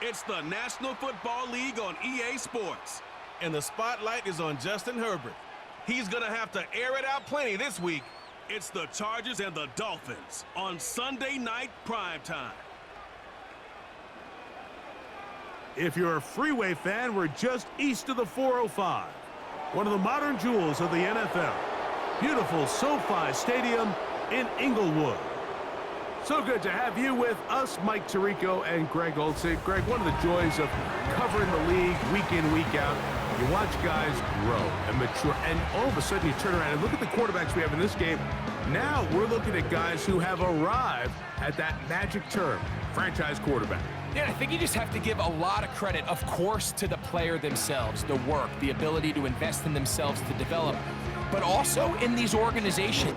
It's the National Football League on EA Sports. And the spotlight is on Justin Herbert. He's going to have to air it out plenty this week. It's the Chargers and the Dolphins on Sunday night primetime. If you're a Freeway fan, we're just east of the 405. One of the modern jewels of the NFL. Beautiful SoFi Stadium in Inglewood. So good to have you with us, Mike Tirico and Greg Olczyk. Greg, one of the joys of covering the league week in, week out, you watch guys grow and mature, and all of a sudden you turn around and look at the quarterbacks we have in this game. Now we're looking at guys who have arrived at that magic term, franchise quarterback. Yeah, I think you just have to give a lot of credit, of course, to the player themselves, the work, the ability to invest in themselves to develop, but also in these organizations.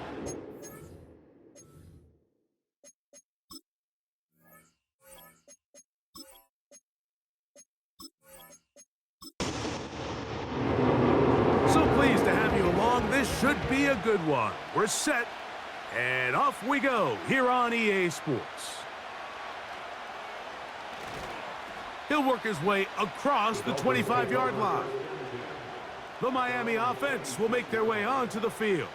So pleased to have you along. This should be a good one. We're set, and off we go here on EA Sports. He'll work his way across the 25-yard line. The Miami offense will make their way onto the field,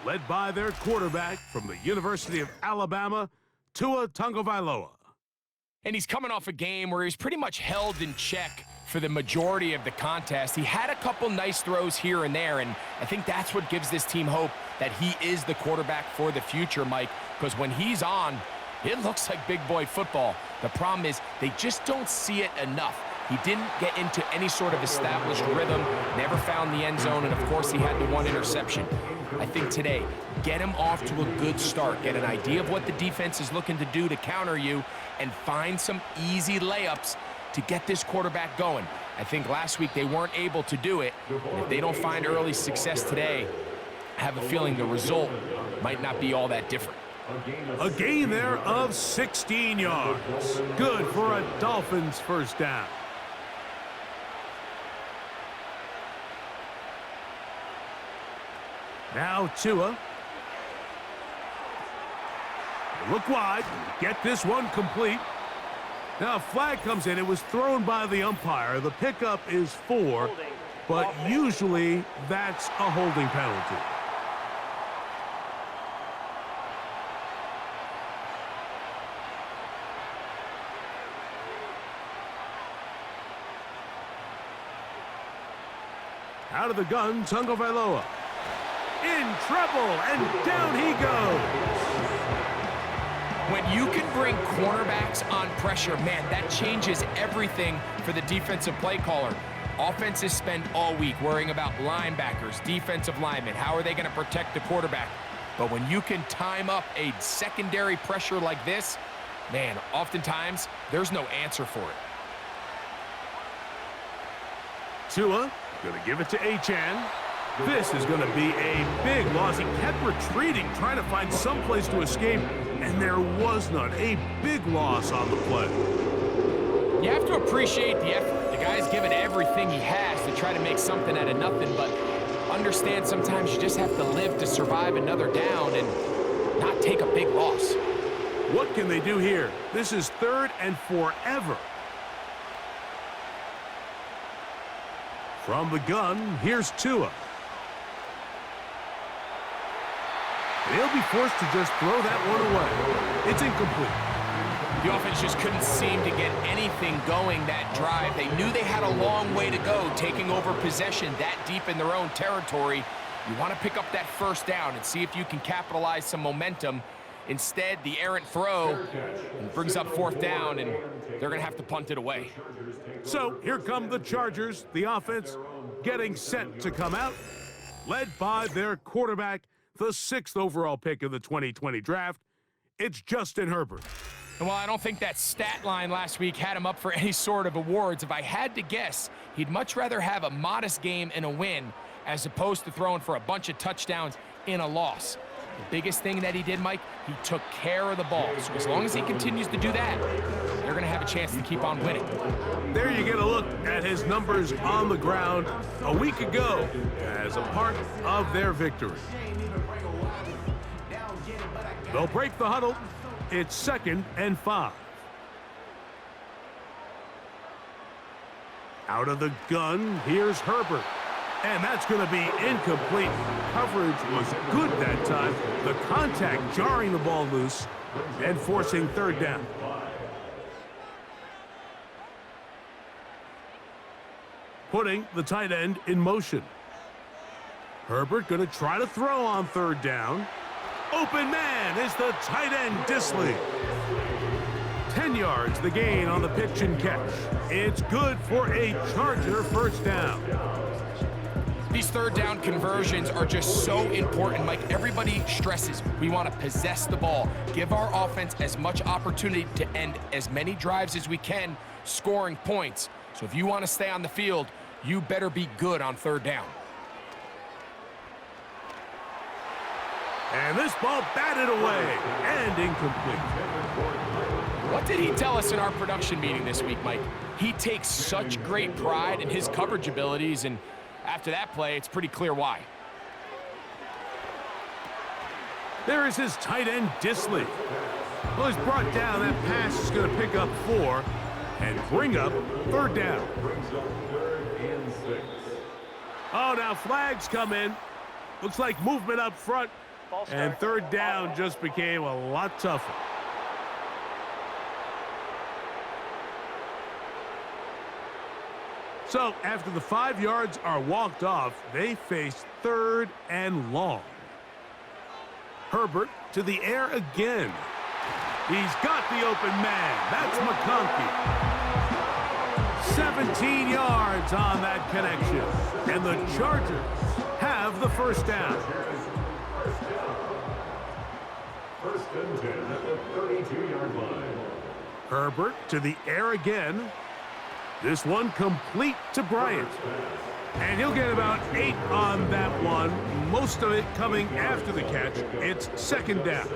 led by their quarterback from the University of Alabama, Tua Tagovailoa. And he's coming off a game where he was pretty much held in check for the majority of the contest. He had a couple nice throws here and there, and I think that's what gives this team hope that he is the quarterback for the future, Mike, because when he's on, it looks like big boy football. The problem is they just don't see it enough. He didn't get into any sort of established rhythm, never found the end zone, and of course he had the one interception. I think today, get him off to a good start, get an idea of what the defense is looking to do to counter you, and find some easy layups to get this quarterback going. I think last week they weren't able to do it, and if they don't find early success today, I have a feeling the result might not be all that different. A gain there of 16 yards. Good for a Dolphins first down. Now Tua. Look wide. Get this one complete. Now a flag comes in. It was thrown by the umpire. The pickup is 4, but usually that's a holding penalty. Out of the gun, Tagovailoa. In trouble, and down he goes. When you can bring cornerbacks on pressure, man, that changes everything for the defensive play caller. Offenses spend all week worrying about linebackers, defensive linemen. How are they going to protect the quarterback? But when you can time up a secondary pressure like this, man, oftentimes there's no answer for it. Tua going to give it to Achane. This is going to be a big loss. He kept retreating, trying to find some place to escape, and there was none. A big loss on the play. You have to appreciate the effort. The guy's given everything he has to try to make something out of nothing, but understand sometimes you just have to live to survive another down and not take a big loss. What can they do here? This is 3rd and forever. From the gun, here's Tua. They'll be forced to just throw that one away. It's incomplete. The offense just couldn't seem to get anything going that drive. They knew they had a long way to go, taking over possession that deep in their own territory. You want to pick up that first down and see if you can capitalize some momentum. Instead, the errant throw brings up 4th down, and they're going to have to punt it away. So here come the Chargers, the offense getting set to come out, led by their quarterback, the 6th overall pick of the 2020 draft. It's Justin Herbert. And while I don't think that stat line last week had him up for any sort of awards, if I had to guess, he'd much rather have a modest game and a win as opposed to throwing for a bunch of touchdowns in a loss. The biggest thing that he did, Mike, he took care of the ball. So as long as he continues to do that, they're going to have a chance to keep on winning. There you get a look at his numbers on the ground a week ago as a part of their victory. They'll break the huddle. It's 2nd and 5. Out of the gun, here's Herbert. And that's going to be incomplete. Coverage was good that time. The contact jarring the ball loose and forcing third down. Putting the tight end in motion. Herbert going to try to throw on third down. Open man is the tight end Disley. 10 yards the gain on the pitch and catch. It's good for a Charger first down. These third down conversions are just so important, Mike. Everybody stresses we want to possess the ball, give our offense as much opportunity to end as many drives as we can, scoring points. So if you want to stay on the field, you better be good on third down. And this ball batted away and incomplete. What did he tell us in our production meeting this week, Mike? He takes such great pride in his coverage abilities, and after that play, it's pretty clear why. There is his tight end, Disley. Well, he's brought down. That pass is going to pick up 4 and bring up third down. Oh, now flags come in. Looks like movement up front. And third down just became a lot tougher. So, after the 5 yards are walked off, they face third and long. Herbert to the air again. He's got the open man. That's McConkey. 17 yards on that connection. And the Chargers have the first down. First and 10 at the 32-yard line. Herbert to the air again. This one complete to Bryant. And he'll get about 8 on that one. Most of it coming after the catch. It's second down.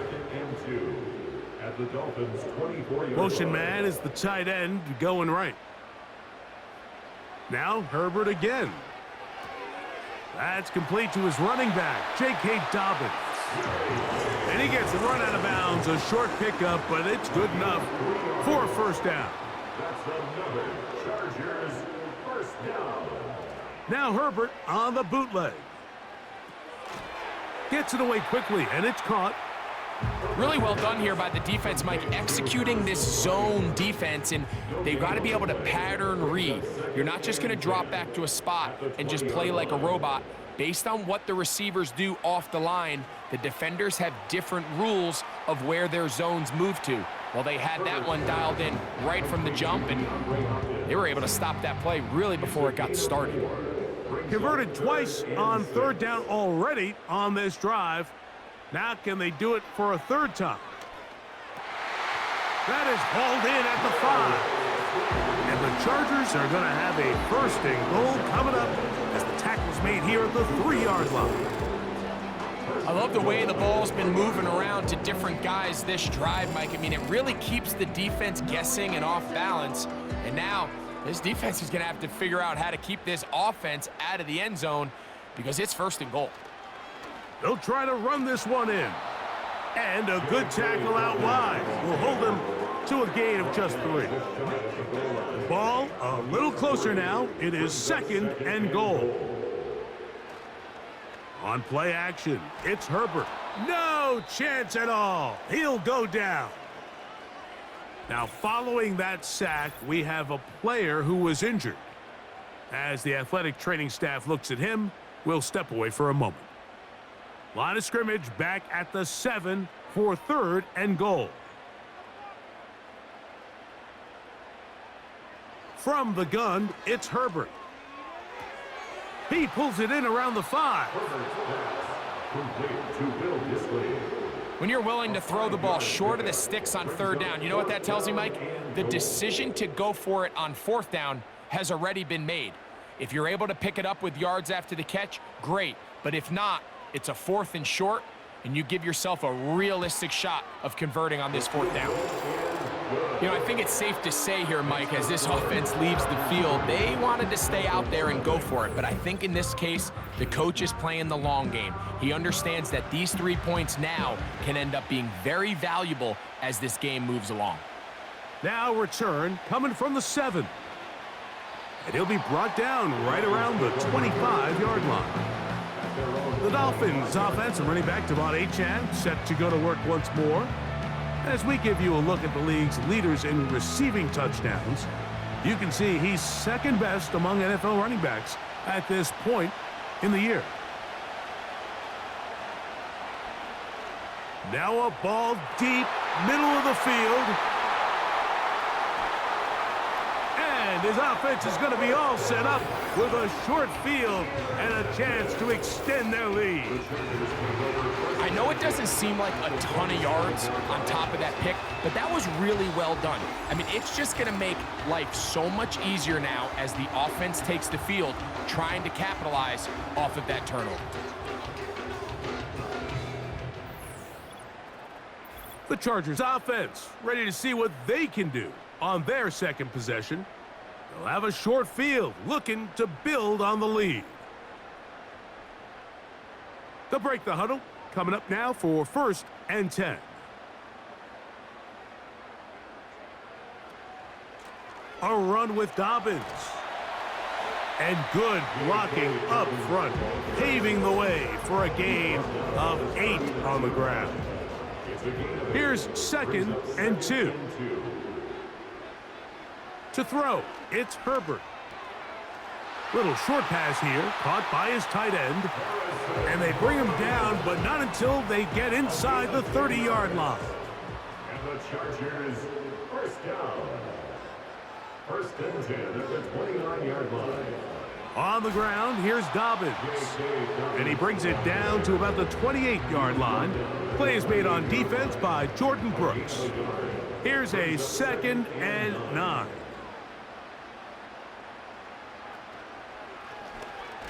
At the Dolphins 24-yard Motion man is the tight end going right. Now Herbert again. That's complete to his running back, J.K. Dobbins. And he gets the run out of bounds, a short pickup, but it's good enough for a first down. That's another Chargers first down. Now Herbert on the bootleg. Gets it away quickly, and it's caught. Really well done here by the defense, Mike, executing this zone defense, and they've got to be able to pattern read. You're not just going to drop back to a spot and just play like a robot. Based on what the receivers do off the line, the defenders have different rules of where their zones move to. Well, they had that one dialed in right from the jump, and they were able to stop that play really before it got started. Converted twice on third down already on this drive. Now can they do it for a third time? That is hauled in at the 5. And the Chargers are going to have a first and goal coming up as the tackle's made here at the 3-yard line. I love the way the ball's been moving around to different guys this drive, Mike. I mean, it really keeps the defense guessing and off balance. And now this defense is going to have to figure out how to keep this offense out of the end zone because it's first and goal. They'll try to run this one in. And a good tackle out wide will hold them to a gain of just 3. Ball a little closer now. It is second and goal. On play action, it's Herbert. No chance at all. He'll go down. Now, following that sack, we have a player who was injured. As the athletic training staff looks at him, we'll step away for a moment. Line of scrimmage back at the 7 for third and goal. From the gun, it's Herbert. He pulls it in around the 5. When you're willing to throw the ball short of the sticks on third down, you know what that tells me, Mike? The decision to go for it on fourth down has already been made. If you're able to pick it up with yards after the catch, great. But if not, it's a 4th and short, and you give yourself a realistic shot of converting on this fourth down. You know, I think it's safe to say here, Mike, as this offense leaves the field, they wanted to stay out there and go for it. But I think in this case, the coach is playing the long game. He understands that these 3 points now can end up being very valuable as this game moves along. Now return coming from the 7. And he'll be brought down right around the 25-yard line. The Dolphins offense and running back Devon Achane set to go to work once more. As we give you a look at the league's leaders in receiving touchdowns, you can see he's second best among NFL running backs at this point in the year. Now a ball deep, middle of the field. And his offense is going to be all set up with a short field and a chance to extend their lead. I know it doesn't seem like a ton of yards on top of that pick, but that was really well done. I mean, it's just going to make life so much easier now as the offense takes the field, trying to capitalize off of that turnover. The Chargers offense ready to see what they can do on their second possession. They'll have a short field looking to build on the lead. They'll break the huddle. Coming up now for 1st and 10. A run with Dobbins. And good blocking up front, paving the way for a gain of 8 on the ground. Here's 2nd and 2. To throw, it's Herbert. Little short pass here, caught by his tight end. And they bring him down, but not until they get inside the 30-yard line. And the Chargers, first down. 1st and 10 at the 29-yard line. On the ground, here's Dobbins. And he brings it down to about the 28-yard line. Play is made on defense by Jordan Brooks. Here's a 2nd and 9.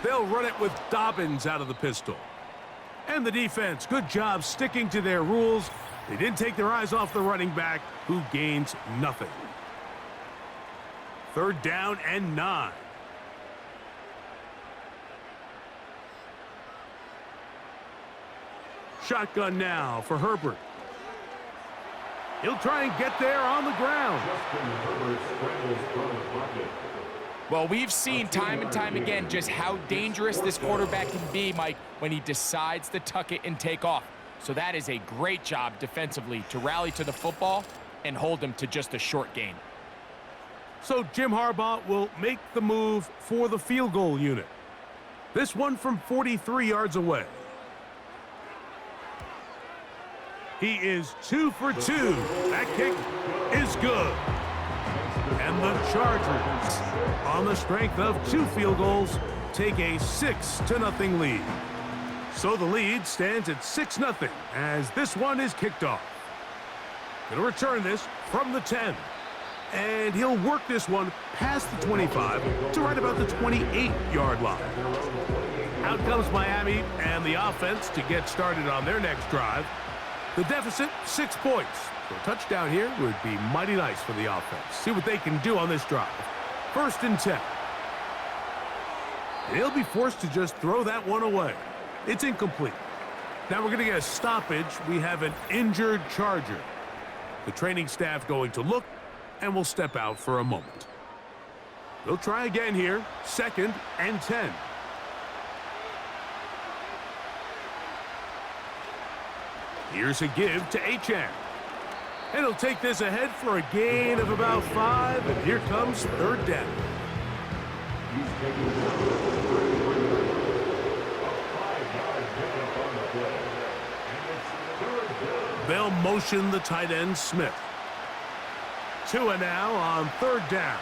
They'll run it with Dobbins out of the pistol. And the defense, good job sticking to their rules. They didn't take their eyes off the running back, who gains nothing. 3rd down and 9. Shotgun now for Herbert. He'll try and get there on the ground. Well, we've seen time and time again just how dangerous this quarterback can be, Mike, when he decides to tuck it and take off. So that is a great job defensively to rally to the football and hold him to just a short gain. So Jim Harbaugh will make the move for the field goal unit. This one from 43 yards away. He is 2 for 2. That kick is good. And the Chargers, on the strength of 2 field goals, take a 6-0 lead. So the lead stands at 6-0 as this one is kicked off. He'll return this from the 10. And he'll work this one past the 25 to right about the 28-yard line. Out comes Miami and the offense to get started on their next drive. The deficit, 6 points. So a touchdown here would be mighty nice for the offense. See what they can do on this drive. 1st and 10. And he'll be forced to just throw that one away. It's incomplete. Now we're going to get a stoppage. We have an injured Charger. The training staff going to look, and we'll step out for a moment. They'll try again here. 2nd and 10. Here's a give to Achane. And he'll take this ahead for a gain of about 5, and here comes 3rd down. They'll motion the tight end Smith. Tua now on 3rd down.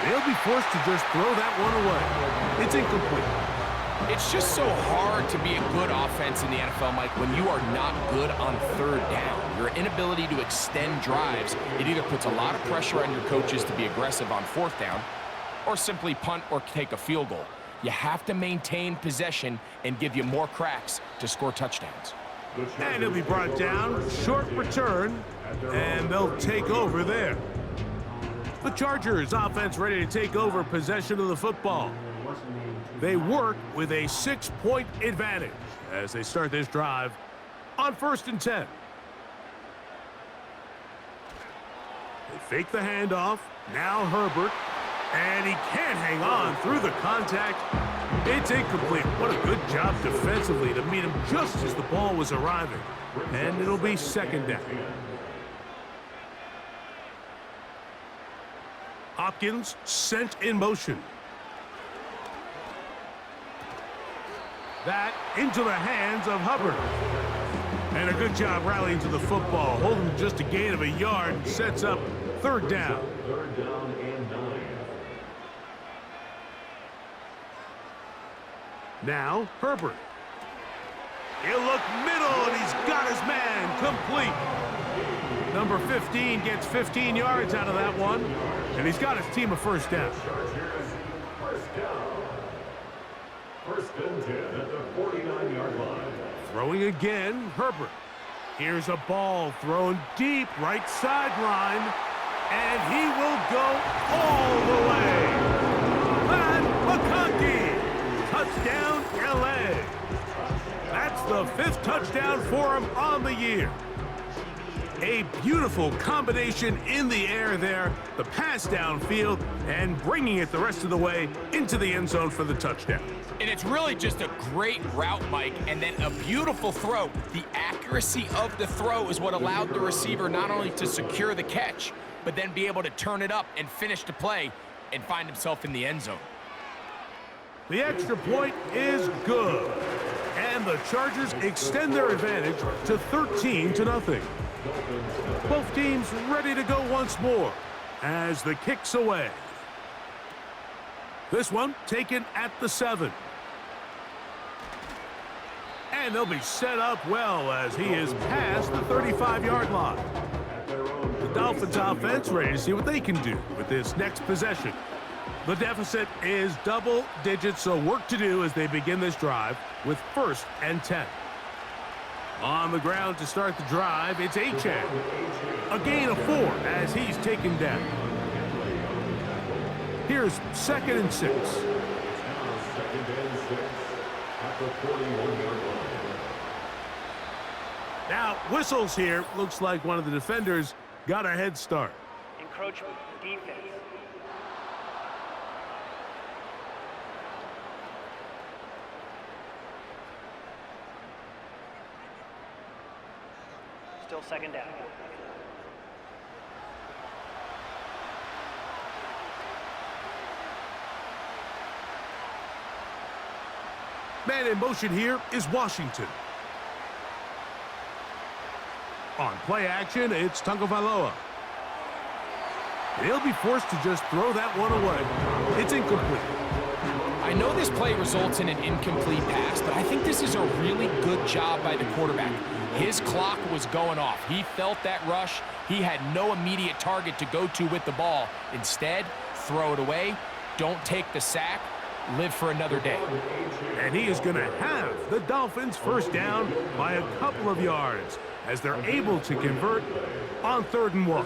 They'll be forced to just throw that one away. It's incomplete. It's just so hard to be a good offense in the NFL, Mike, when you are not good on 3rd down. Your inability to extend drives, it either puts a lot of pressure on your coaches to be aggressive on 4th down or simply punt or take a field goal. You have to maintain possession and give you more cracks to score touchdowns. And he'll be brought down, short return, and they'll take over there. The Chargers offense ready to take over possession of the football. They work with a 6-point advantage as they start this drive on 1st and 10. They Fake the handoff. Now Herbert. And he can't hang on through the contact. It's incomplete. What a good job defensively to meet him just as the ball was arriving. And it'll be second down. Hopkins sent in motion. That into the hands of Hubbard. And a good job rallying to the football. Holding just a gain of a yard. Sets up third down. Third down and 9. Now, Herbert. He'll look middle, and he's got his man complete. Number 15 gets 15 yards out of that one, and he's got his team a first down. First down. First and 10 at the 49-yard line. Throwing again, Herbert. Here's a ball thrown deep right sideline, and he will go all the way. Pat McConkey. Touchdown, L.A. That's the 5th touchdown for him on the year. A beautiful combination in the air there, the pass downfield, and bringing it the rest of the way into the end zone for the touchdown. And it's really just a great route, Mike, and then a beautiful throw. The accuracy of the throw is what allowed the receiver not only to secure the catch, but then be able to turn it up and finish the play and find himself in the end zone. The extra point is good, and the Chargers extend their advantage to 13-0. Both teams ready to go once more as the kick's away. This one taken at the 7. And they'll be set up well as he is past the 35-yard line. The Dolphins offense ready to see what they can do with this next possession. The deficit is double digits, so work to do as they begin this drive with 1st and 10. On the ground to start the drive, it's Achane. A gain of 4 as he's taken down. Here's 2nd and 6. Second and 6 at the 41-yard line. Now, whistles here. Looks like one of the defenders got a head start. Encroachment, defense. Still second down. Man in motion here is Washington. On play action, it's Tagovailoa. He'll be forced to just throw that one away. It's incomplete. I know this play results in an incomplete pass, but I think this is a really good job by the quarterback. His clock was going off. He felt that rush. He had no immediate target to go to with the ball. Instead, throw it away. Don't take the sack. Live for another day. And he is going to have the Dolphins first down by a couple of yards as they're able to convert on 3rd and 1.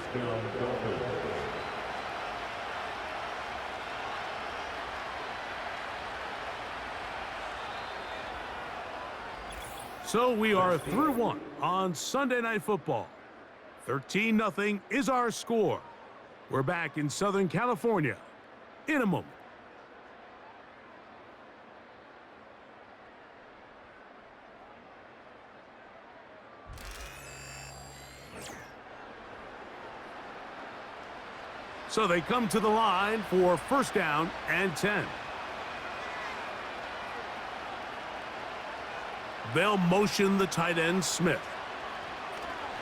So we are through 1 on Sunday Night Football. 13-0 is our score. We're back in Southern California in a moment. So they come to the line for 1st down and 10. They'll motion the tight end, Smith.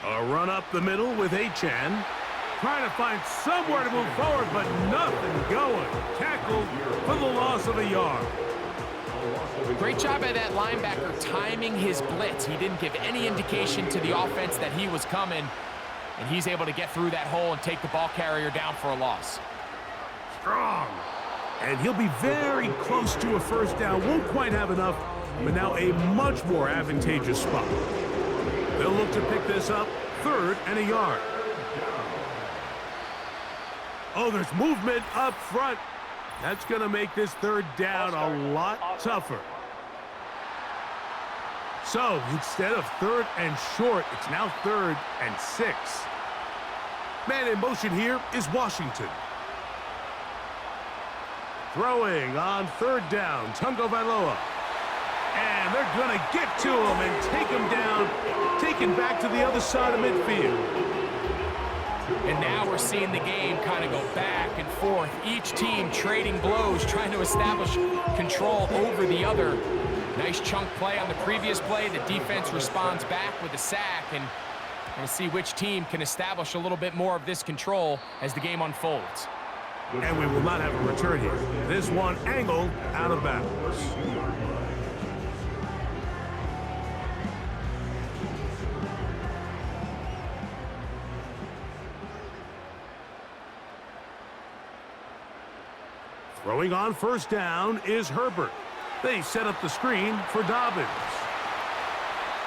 A run up the middle with Achane. Trying to find somewhere to move forward, but nothing going. Tackled for the loss of a yard. Great job by that linebacker timing his blitz. He didn't give any indication to the offense that he was coming, and he's able to get through that hole and take the ball carrier down for a loss. Strong. And he'll be very close to a first down. Won't quite have enough, but now a much more advantageous spot. They'll look to pick this up 3rd and a yard. Oh, there's movement up front. That's going to make this 3rd down a lot tougher. So instead of 3rd and short, it's now 3rd and 6. Man in motion here is Washington. Throwing on third down, Tagovailoa. And they're going to get to him and take him down, taken back to the other side of midfield. And now we're seeing the game kind of go back and forth. Each team trading blows, trying to establish control over the other. Nice chunk play on the previous play. The defense responds back with a sack, and we're going to see which team can establish a little bit more of this control as the game unfolds. And we will not have a return here. This one angled out of bounds. Throwing on first down is Herbert. They set up the screen for Dobbins.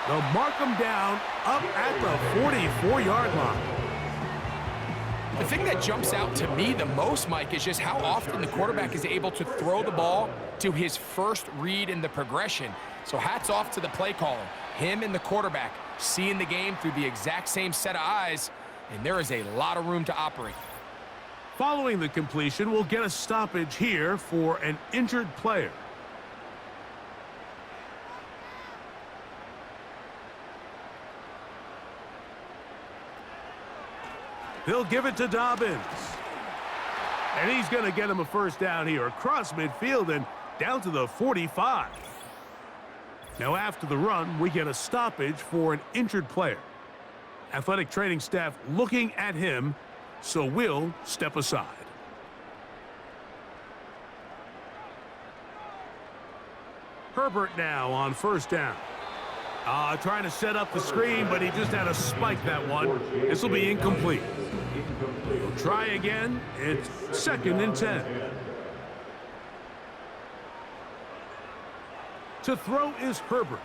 They'll mark him down up at the 44-yard line. The thing that jumps out to me the most, Mike, is just how often the quarterback is able to throw the ball to his first read in the progression. So hats off to the play caller. Him and the quarterback seeing the game through the exact same set of eyes, and there is a lot of room to operate. Following the completion, we'll get a stoppage here for an injured player. They'll give it to Dobbins. And he's going to get him a first down here across midfield and down to the 45. Now after the run, we get a stoppage for an injured player. Athletic training staff looking at him, so we'll step aside. Herbert now on first down. Trying to set up the screen, but he just had to spike that one. This will be incomplete. He'll try again. It's 2nd and 10. To throw is Herbert.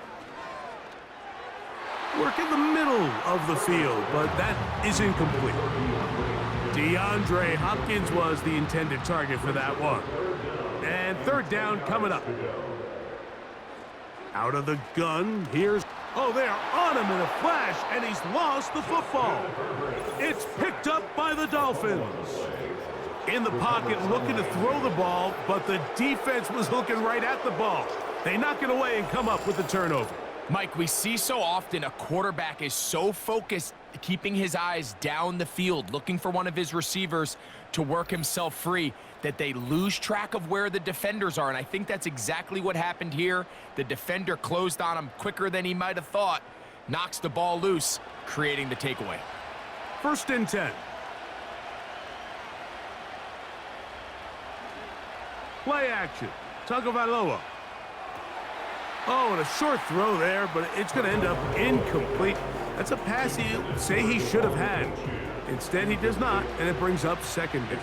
Work in the middle of the field, but that is incomplete. DeAndre Hopkins was the intended target for that one. And third down coming up. Out of the gun, here's... Oh, they're on him in a flash, and he's lost the football. It's picked up by the Dolphins. In the pocket, looking to throw the ball, but the defense was looking right at the ball. They knock it away and come up with the turnover. Mike, we see so often a quarterback is so focused, keeping his eyes down the field, looking for one of his receivers to work himself free, that they lose track of where the defenders are. And I think that's exactly what happened here. The defender closed on him quicker than he might have thought, knocks the ball loose, creating the takeaway. 1st and 10. Play action. Tagovailoa. Oh, and a short throw there, but it's going to end up incomplete. That's a pass you say he should have had. Instead, he does not, and it brings up 2nd down.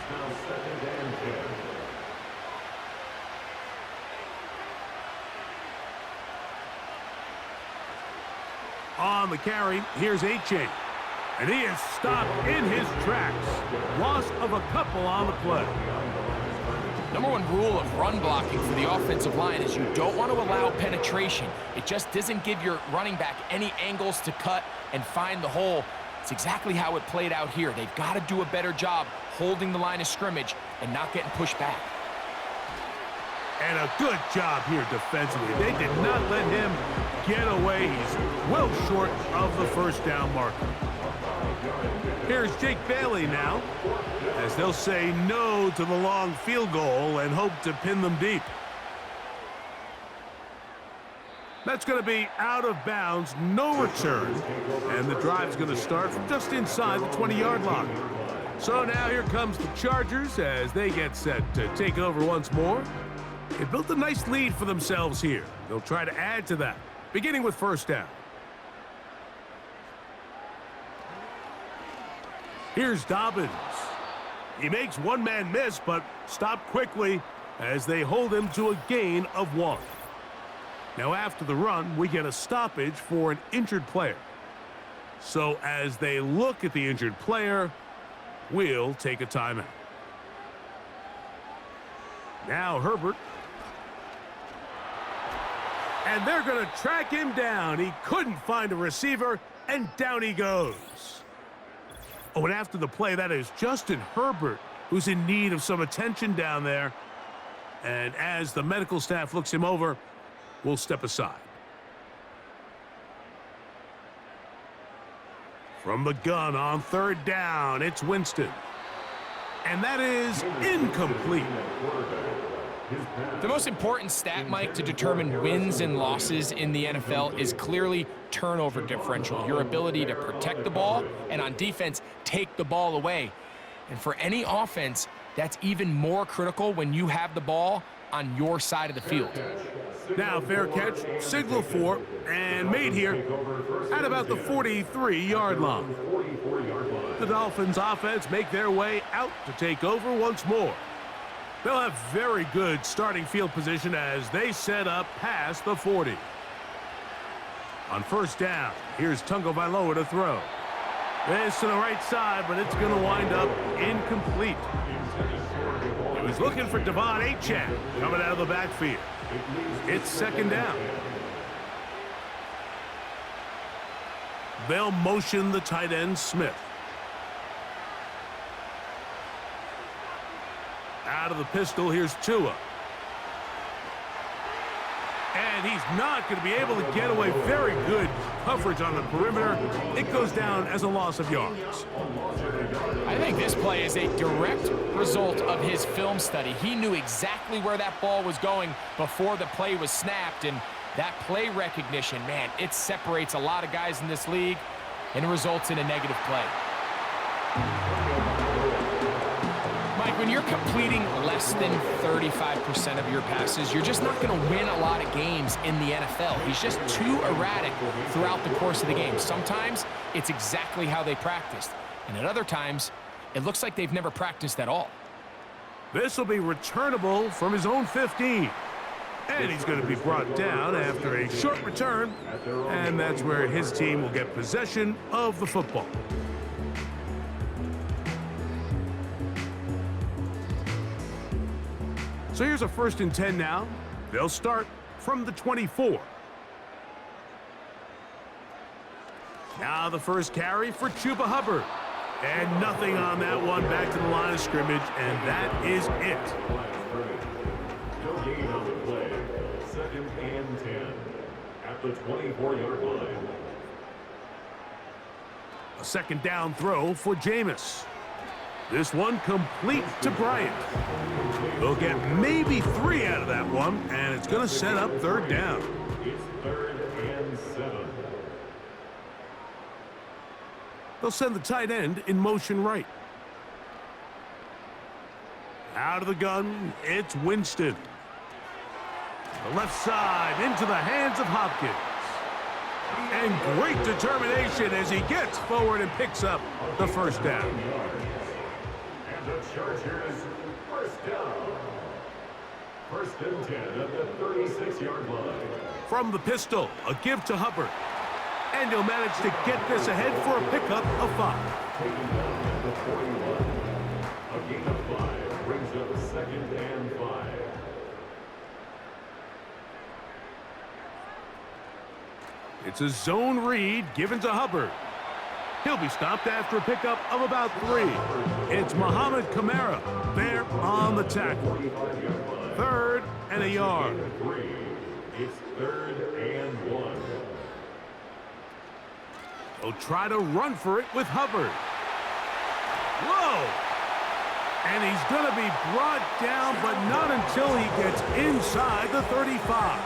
On the carry, here's A-Chain. And he is stopped in his tracks. Loss of a couple on the play. Number one rule of run blocking for the offensive line is you don't want to allow penetration. It just doesn't give your running back any angles to cut and find the hole. It's exactly how it played out here. They've got to do a better job holding the line of scrimmage and not getting pushed back. And a good job here defensively. They did not let him get away. He's well short of the first down marker. Here's Jake Bailey now, as they'll say no to the long field goal and hope to pin them deep. That's going to be out of bounds, no return, and the drive's going to start from just inside the 20-yard line. So now here comes the Chargers as they get set to take over once more. They built a nice lead for themselves here. They'll try to add to that, beginning with first down. Here's Dobbins. He makes one man miss, but stopped quickly as they hold him to a gain of 1. Now after the run, we get a stoppage for an injured player. So as they look at the injured player, we'll take a timeout. Now Herbert. And they're going to track him down. He couldn't find a receiver, and down he goes. Oh, and after the play, that is Justin Herbert, who's in need of some attention down there. And as the medical staff looks him over, we'll step aside. From the gun on third down, it's Winston. And that is incomplete. The most important stat, Mike, to determine wins and losses in the NFL is clearly turnover differential, your ability to protect the ball and on defense, take the ball away. And for any offense, that's even more critical when you have the ball on your side of the field. Now fair catch, signal for, and made here at about the 43-yard line. The Dolphins offense make their way out to take over once more. They'll have very good starting field position as they set up past the 40. On first down, here's Tagovailoa to throw. This to the right side, but it's going to wind up incomplete. He was looking for Devon Achane coming out of the backfield. It's second down. They'll motion the tight end Smith. Out of the pistol, here's Tua. And he's not going to be able to get away. Very good coverage on the perimeter. It goes down as a loss of yards. I think this play is a direct result of his film study. He knew exactly where that ball was going before the play was snapped, and that play recognition, man, it separates a lot of guys in this league and results in a negative play. Mike, when you're completing less than 35% of your passes, you're just not going to win a lot of games in the NFL. He's just too erratic throughout the course of the game. Sometimes it's exactly how they practiced, and at other times, it looks like they've never practiced at all. This will be returnable from his own 15. And he's going to be brought down after a short return, and that's where his team will get possession of the football. So here's a 1st and 10 now. They'll start from the 24. Now the first carry for Chuba Hubbard. And nothing on that one, back to the line of scrimmage, and that is it. No gain on the play. 2nd and 10 at the 24-yard line. A second down throw for Jameis. This one complete to Bryant. They'll get maybe 3 out of that one, and it's going to set up 3rd down. It's 3rd and 7. They'll send the tight end in motion right. Out of the gun, it's Winston. The left side into the hands of Hopkins. And great determination as he gets forward and picks up the 1st down. And the Chargers, 1st down. 1st and 10 at the 36-yard line. From the pistol, a give to Hubbard. And he'll manage to get this ahead for a pickup of 5. Taken down at the 41. A gain of 5 brings up 2nd and 5. It's a zone read given to Hubbard. He'll be stopped after a pickup of about 3. It's Muhammad Kamara there on the tackle. 3rd and a yard. It's 3rd and 1. He'll try to run for it with Hubbard. Whoa! And he's going to be brought down, but not until he gets inside the 35.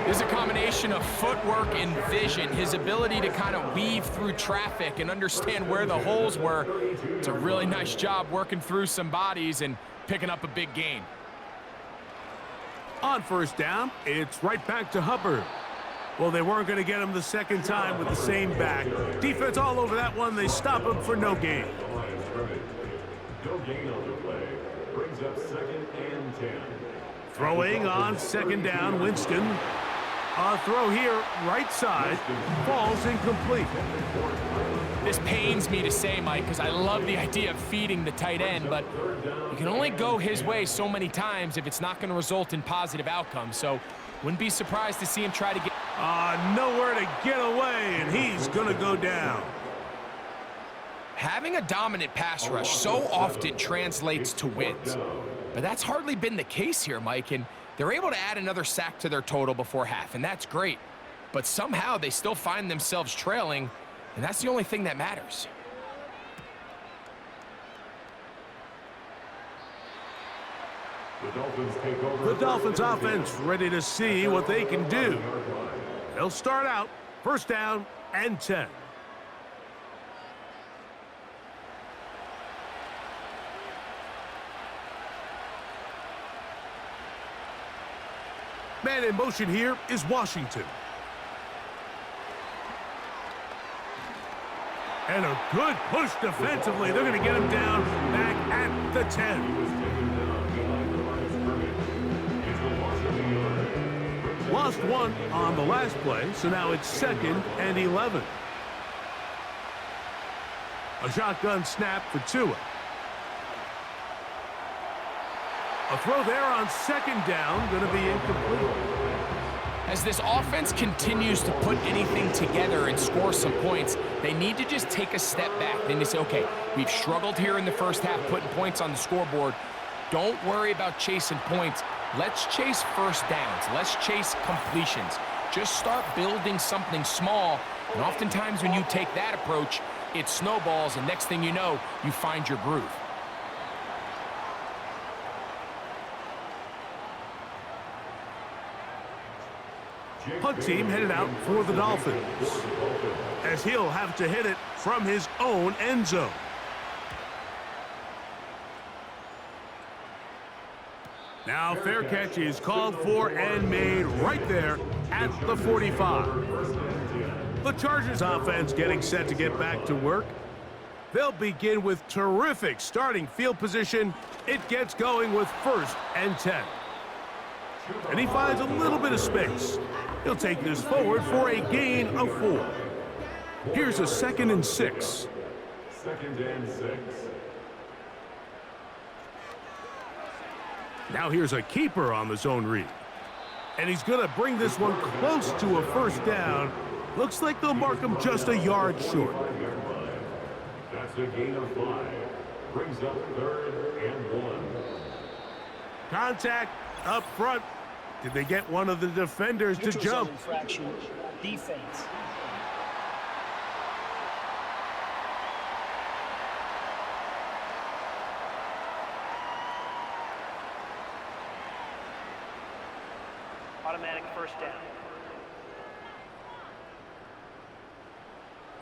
There's a combination of footwork and vision, his ability to kind of weave through traffic and understand where the holes were. It's a really nice job working through some bodies and picking up a big gain. On 1st down, it's right back to Hubbard. Well, they weren't going to get him the 2nd time with the same back. Defense all over that one. They stop him for no gain. No gain on the play. Brings up 2nd and 10. Throwing on 2nd down, Winston. A throw here, right side, falls incomplete. This pains me to say, Mike, because I love the idea of feeding the tight end, but you can only go his way so many times if it's not going to result in positive outcomes. So wouldn't be surprised to see him try to get... Nowhere to get away, and he's going to go down. Having a dominant pass rush so often translates to wins. But that's hardly been the case here, Mike, and they're able to add another sack to their total before half, and that's great. But somehow they still find themselves trailing, and that's the only thing that matters. The Dolphins offense ready to see what they can do. They'll start out first down and 10. Man in motion here is Washington. And a good push defensively. They're going to get him down back at the 10. Lost one on the last play, so now it's 2nd and 11. A shotgun snap for Tua. A throw there on 2nd down, going to be incomplete. As this offense continues to put anything together and score some points, they need to just take a step back. Then they say, okay, we've struggled here in the first half putting points on the scoreboard. Don't worry about chasing points. Let's chase first downs. Let's chase completions. Just start building something small, and oftentimes when you take that approach, it snowballs, and next thing you know, you find your groove. Punt team headed out for the Dolphins, as he'll have to hit it from his own end zone. Now fair catch is called for and made right there at the 45. The Chargers offense getting set to get back to work. They'll begin with terrific starting field position. It gets going with 1st and 10. And he finds a little bit of space. He'll take this forward for a gain of 4. Here's a 2nd and 6. 2nd and 6. Now here's a keeper on the zone read. And he's going to bring this one close to a first down. Looks like they'll mark him just a yard short. That's a gain of 5. Brings up 3rd and 1. Contact up front. Did they get one of the defenders to jump? Infraction, defense. Automatic first down.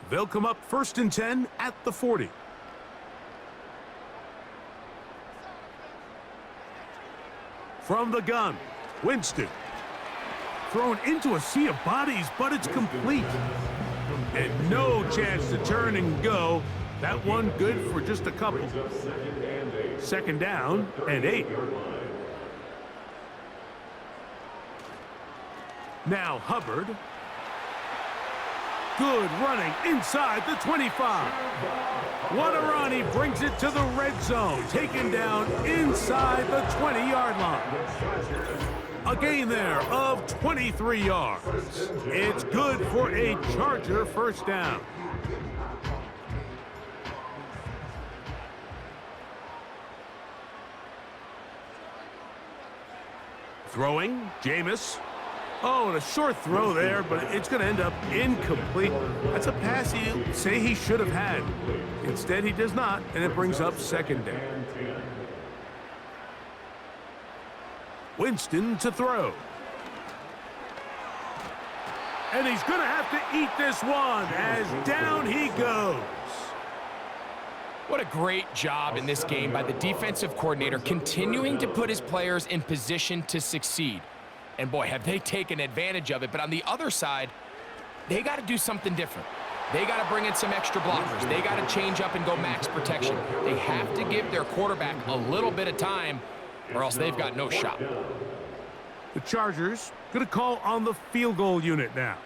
They'll come up 1st and 10 at the 40. From the gun, Winston. Thrown into a sea of bodies, but it's complete. And no chance to turn and go. That one good for just a couple. 2nd down and 8. Now Herbert. Good running inside the 25. What a run. He brings it to the red zone. Taken down inside the 20-yard line. A gain there of 23 yards. It's good for a Charger first down. Throwing, Jameis. Oh, and a short throw there, but it's going to end up incomplete. That's a pass he'll say he should have had. Instead, he does not, and it brings up 2nd down. Winston to throw. And he's going to have to eat this one as down he goes. What a great job in this game by the defensive coordinator, continuing to put his players in position to succeed. And boy, have they taken advantage of it. But on the other side, they got to do something different. They got to bring in some extra blockers. They got to change up and go max protection. They have to give their quarterback a little bit of time, or else they've got no shot. The Chargers going to call on the field goal unit now.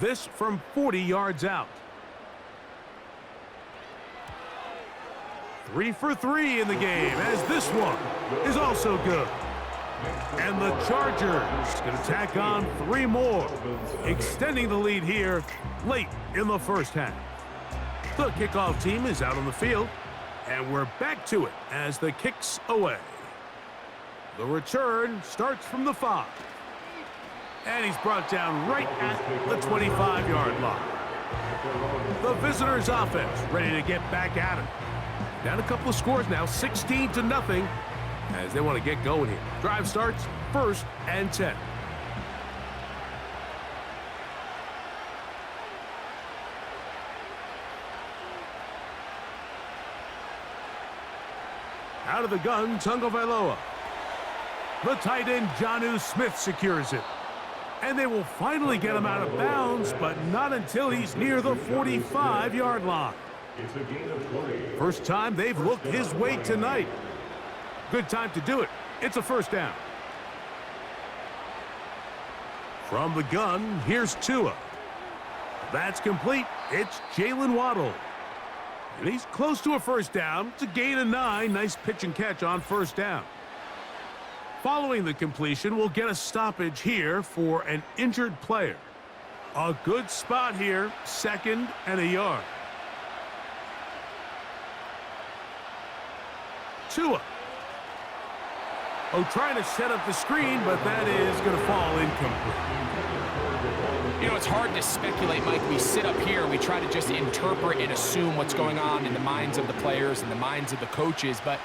This from 40 yards out. 3 for 3 in the game, as this one is also good. And the Chargers going to tack on 3 more, extending the lead here late in the first half. The kickoff team is out on the field, and we're back to it as the kick's away. The return starts from the 5. And he's brought down right at the 25-yard line. The visitors' offense ready to get back at him. Down a couple of scores now, 16-0, as they want to get going here. Drive starts 1st and 10. Out of the gun, Tagovailoa. The tight end, Jonnu Smith, secures it. And they will finally get him out of bounds, but not until he's near the 45-yard line. It's a gain of 20. First time they've looked his way tonight. Good time to do it. It's a first down. From the gun, here's Tua. That's complete. It's Jalen Waddle. And he's close to a first down. It's a gain of 9. Nice pitch and catch on first down. Following the completion, we'll get a stoppage here for an injured player. A good spot here, 2nd and a yard. Tua. Oh, trying to set up the screen, but that is going to fall incomplete. You know, it's hard to speculate, Mike. We sit up here, we try to just interpret and assume what's going on in the minds of the players and the minds of the coaches, but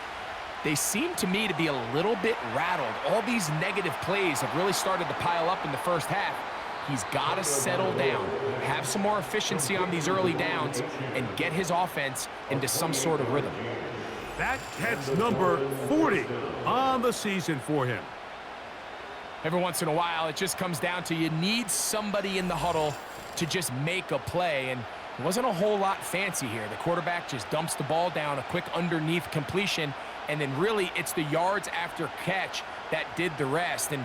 they seem to me to be a little bit rattled. All these negative plays have really started to pile up in the first half. He's got to settle down, have some more efficiency on these early downs, and get his offense into some sort of rhythm. That catch number 40 on the season for him. Every once in a while, it just comes down to you need somebody in the huddle to just make a play, and it wasn't a whole lot fancy here. The quarterback just dumps the ball down, a quick underneath completion, and then really it's the yards after catch that did the rest, and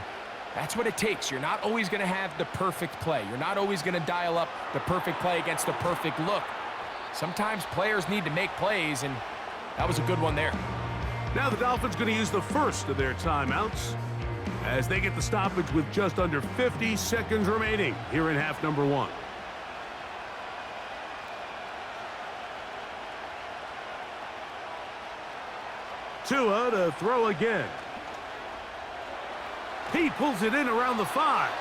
that's what it takes. You're not always going to have the perfect play. You're not always going to dial up the perfect play against the perfect look. Sometimes players need to make plays, and that was a good one there. Now the Dolphins going to use the first of their timeouts as they get the stoppage with just under 50 seconds remaining here in half number 1. Tua to throw again. He pulls it in around the 5.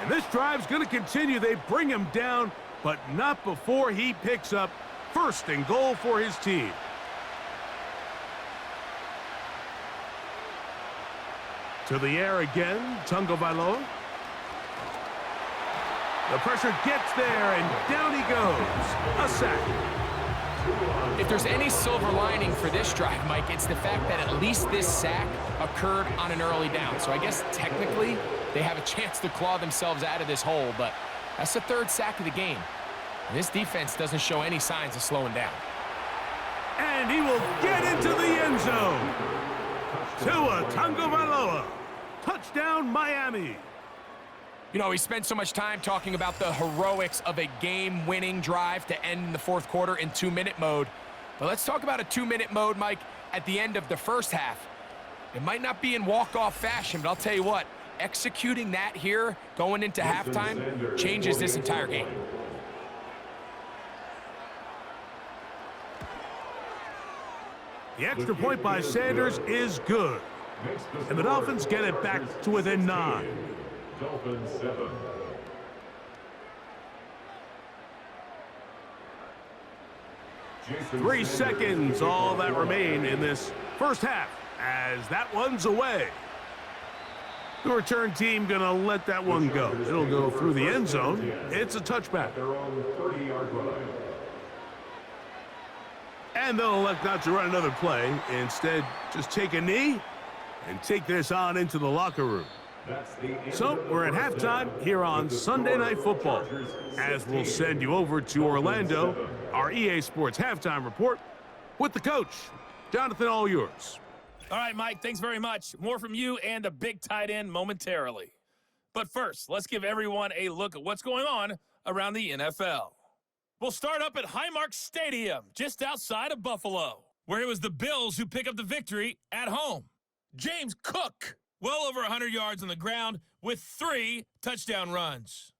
And this drive's going to continue. They bring him down, but not before he picks up 1st and goal for his team. To the air again, Tagovailoa. The pressure gets there, and down he goes. A sack. If there's any silver lining for this drive, Mike, it's the fact that at least this sack occurred on an early down. So I guess technically they have a chance to claw themselves out of this hole, but that's the 3rd sack of the game. And this defense doesn't show any signs of slowing down. And he will get into the end zone. Tua Tagovailoa. Touchdown, Miami. You know, we spent so much time talking about the heroics of a game-winning drive to end in the 4th quarter in 2-minute mode. But let's talk about a 2-minute mode, Mike, at the end of the first half. It might not be in walk-off fashion, but I'll tell you what, executing that here going into halftime changes this entire game. The extra point by Sanders is good. And the Dolphins get it back to within 9. Dolphins 7. Three seconds, all that remain in this first half, as that one's away. The return team gonna let that one go. It'll go through the end zone. It's a touchback. Their own 30-yard line. And they'll elect not to run another play. Instead, just take a knee and take this on into the locker room. So we're at halftime here on Sunday Night Football, as we'll send you over to Orlando, our EA Sports halftime report with the coach. Jonathan, all yours. All right, Mike, thanks very much. More from you and the big tight end momentarily. But first, let's give everyone a look at what's going on around the NFL. We'll start up at Highmark Stadium, just outside of Buffalo, where it was the Bills who pick up the victory at home. James Cook, well over 100 yards on the ground with 3 touchdown runs.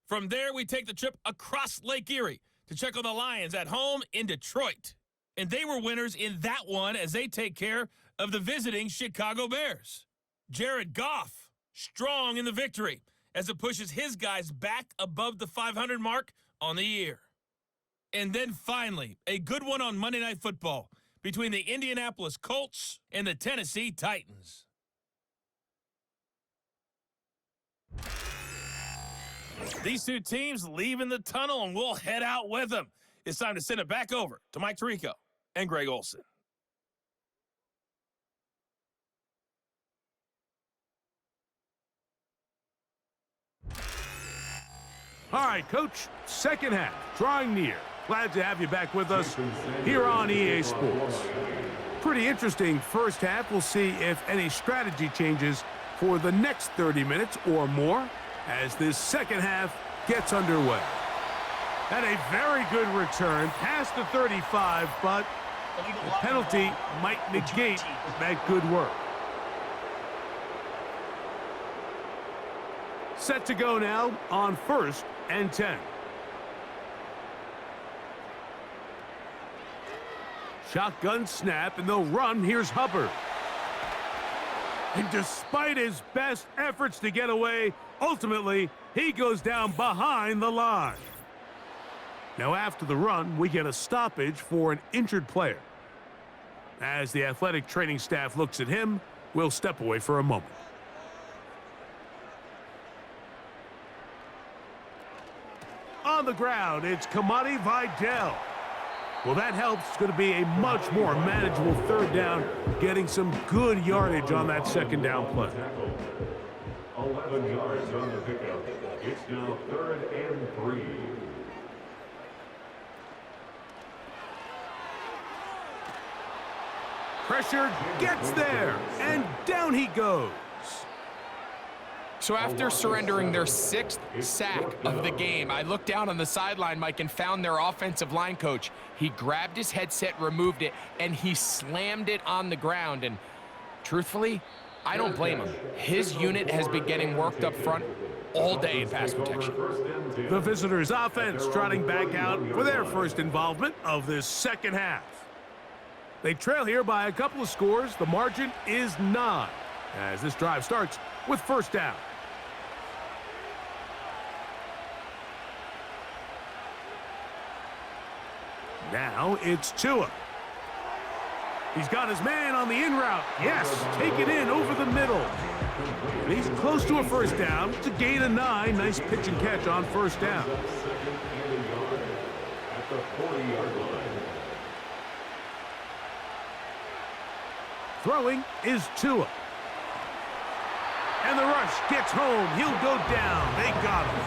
From there, we take the trip across Lake Erie to check on the Lions at home in Detroit. And they were winners in that one as they take care of the visiting Chicago Bears. Jared Goff, strong in the victory as it pushes his guys back above the 500 mark on the year. And then finally, a good one on Monday Night Football between the Indianapolis Colts and the Tennessee Titans. These two teams leaving the tunnel, and we'll head out with them. It's time to send it back over to Mike Tirico and Greg Olson. All right, Coach, second half, drawing near. Glad to have you back with us here on EA Sports. Pretty interesting first half. We'll see if any strategy changes for the next 30 minutes or more as this second half gets underway. And a very good return past the 35, but the penalty might negate that good work. Set to go now on 1st and 10. Shotgun snap, and they'll run. Here's Herbert. And despite his best efforts to get away, ultimately, he goes down behind the line. Now, after the run, we get a stoppage for an injured player. As the athletic training staff looks at him, we'll step away for a moment. On the ground, it's Kamani Vidal. Well, that helps. It's going to be a much more manageable third down, getting some good yardage on that second down play. 11 yards on the pickup. It's now 3rd and 3. Pressure gets there, and down he goes. So after surrendering their 6th sack of the game, I looked down on the sideline, Mike, and found their offensive line coach. He grabbed his headset, removed it, and he slammed it on the ground. And truthfully, I don't blame him. His unit has been getting worked up front all day in pass protection. The visitors' offense trotting back out for their first involvement of this second half. They trail here by a couple of scores. The margin is 9 as this drive starts with 1st down. Now it's Tua. He's got his man on the in route. Yes, take it in over the middle. And he's close to a 1st down. It's a gain of 9. Nice pitch and catch on 1st down. At the 40-yard line. Throwing is Tua. And the rush gets home. He'll go down. They got him.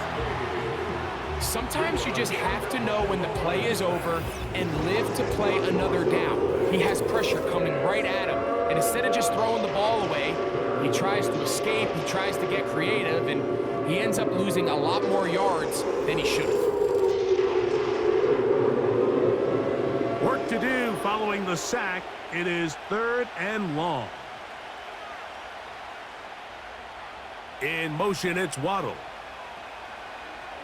Sometimes you just have to know when the play is over and live to play another down. He has pressure coming right at him, and instead of just throwing the ball away, he tries to escape, he tries to get creative, and he ends up losing a lot more yards than he should have. Work to do following the sack. It is 3rd and long. In motion, it's Waddle.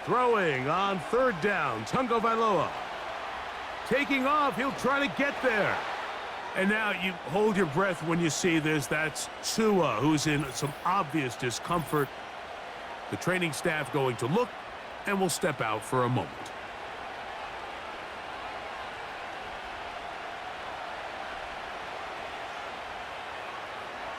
Throwing on 3rd down, Tagovailoa. Taking off, he'll try to get there. And now you hold your breath when you see this. That's Tua, who's in some obvious discomfort. The training staff going to look, and will step out for a moment.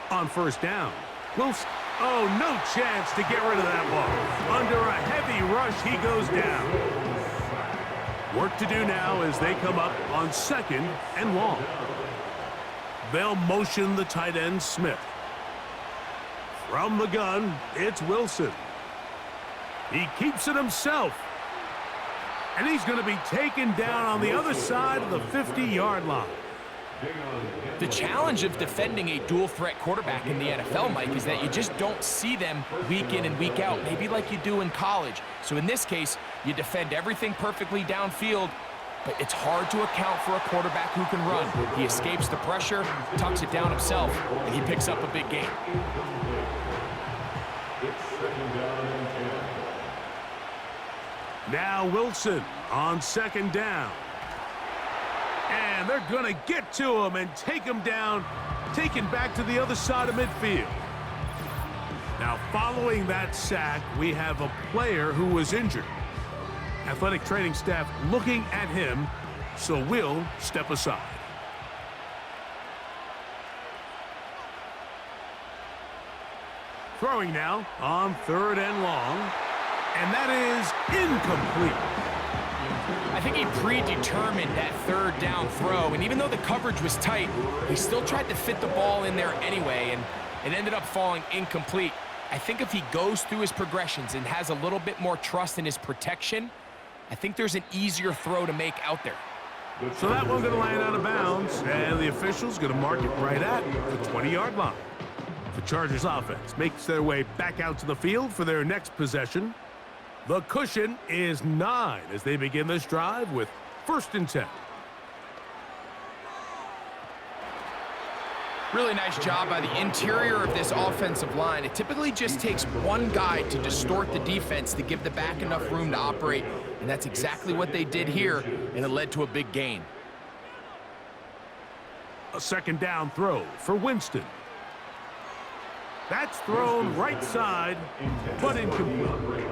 On 1st down, Wilson. Oh, no chance to get rid of that ball. Under a heavy rush, he goes down. Work to do now as they come up on 2nd and long. They'll motion the tight end, Smith. From the gun, it's Wilson. He keeps it himself. And he's going to be taken down on the other side of the 50-yard line. The challenge of defending a dual-threat quarterback in the NFL, Mike, is that you just don't see them week in and week out, maybe like you do in college. So in this case, you defend everything perfectly downfield, but it's hard to account for a quarterback who can run. He escapes the pressure, tucks it down himself, and he picks up a big gain. It's 2nd down and 10. Now Wilson on second down. And they're going to get to him and take him down, taken back to the other side of midfield. Now, following that sack, we have a player who was injured. Athletic training staff looking at him, so we'll step aside. Throwing now on 3rd and long, and that is incomplete. I think he predetermined that 3rd down throw, and even though the coverage was tight, he still tried to fit the ball in there anyway, and it ended up falling incomplete. I think if he goes through his progressions and has a little bit more trust in his protection, I think there's an easier throw to make out there. So that one's going to land out of bounds, and the official's going to mark it right at the 20-yard line. The Chargers offense makes their way back out to the field for their next possession. The cushion is 9 as they begin this drive with 1st and 10. Really nice job by the interior of this offensive line. It typically just takes one guy to distort the defense to give the back enough room to operate, and that's exactly what they did here, and it led to a big gain. A 2nd down throw for Winston. That's thrown right side, but incomplete.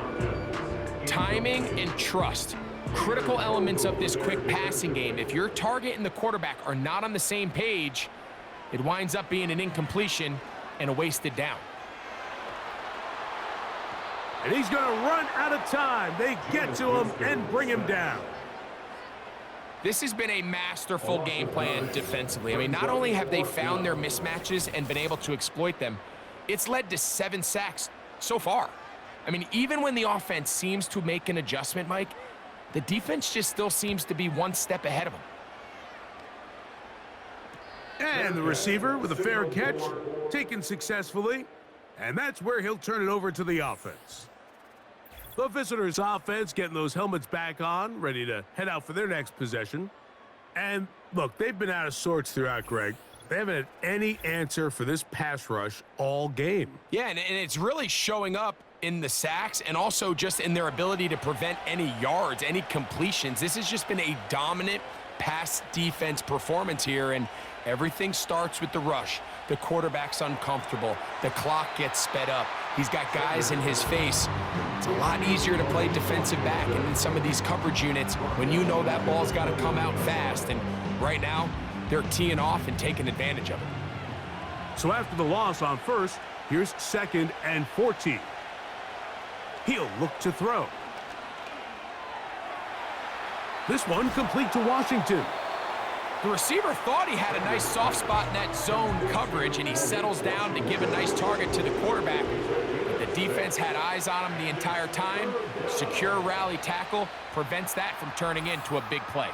Timing and trust, critical elements of this quick passing game. If your target and the quarterback are not on the same page, it winds up being an incompletion and a wasted down. And he's going to run out of time. They get to him and bring him down. This has been a masterful game plan defensively. I mean, not only have they found their mismatches and been able to exploit them, it's led to 7 sacks so far. I mean, even when the offense seems to make an adjustment, Mike, the defense just still seems to be one step ahead of them. And the receiver with a fair catch, taken successfully, and that's where he'll turn it over to the offense. The visitors' offense getting those helmets back on, ready to head out for their next possession. And look, they've been out of sorts throughout, Greg. They haven't had any answer for this pass rush all game. Yeah, and it's really showing up in the sacks and also just in their ability to prevent any yards, any completions. This has just been a dominant pass defense performance here, and everything starts with the rush. The quarterback's uncomfortable. The clock gets sped up. He's got guys in his face. It's a lot easier to play defensive back and in some of these coverage units when you know that ball's got to come out fast. And right now, they're teeing off and taking advantage of it. So after the loss on 1st, here's 2nd and 14. He'll look to throw. This one complete to Washington. The receiver thought he had a nice soft spot in that zone coverage, and he settles down to give a nice target to the quarterback. But the defense had eyes on him the entire time. Secure rally tackle prevents that from turning into a big play.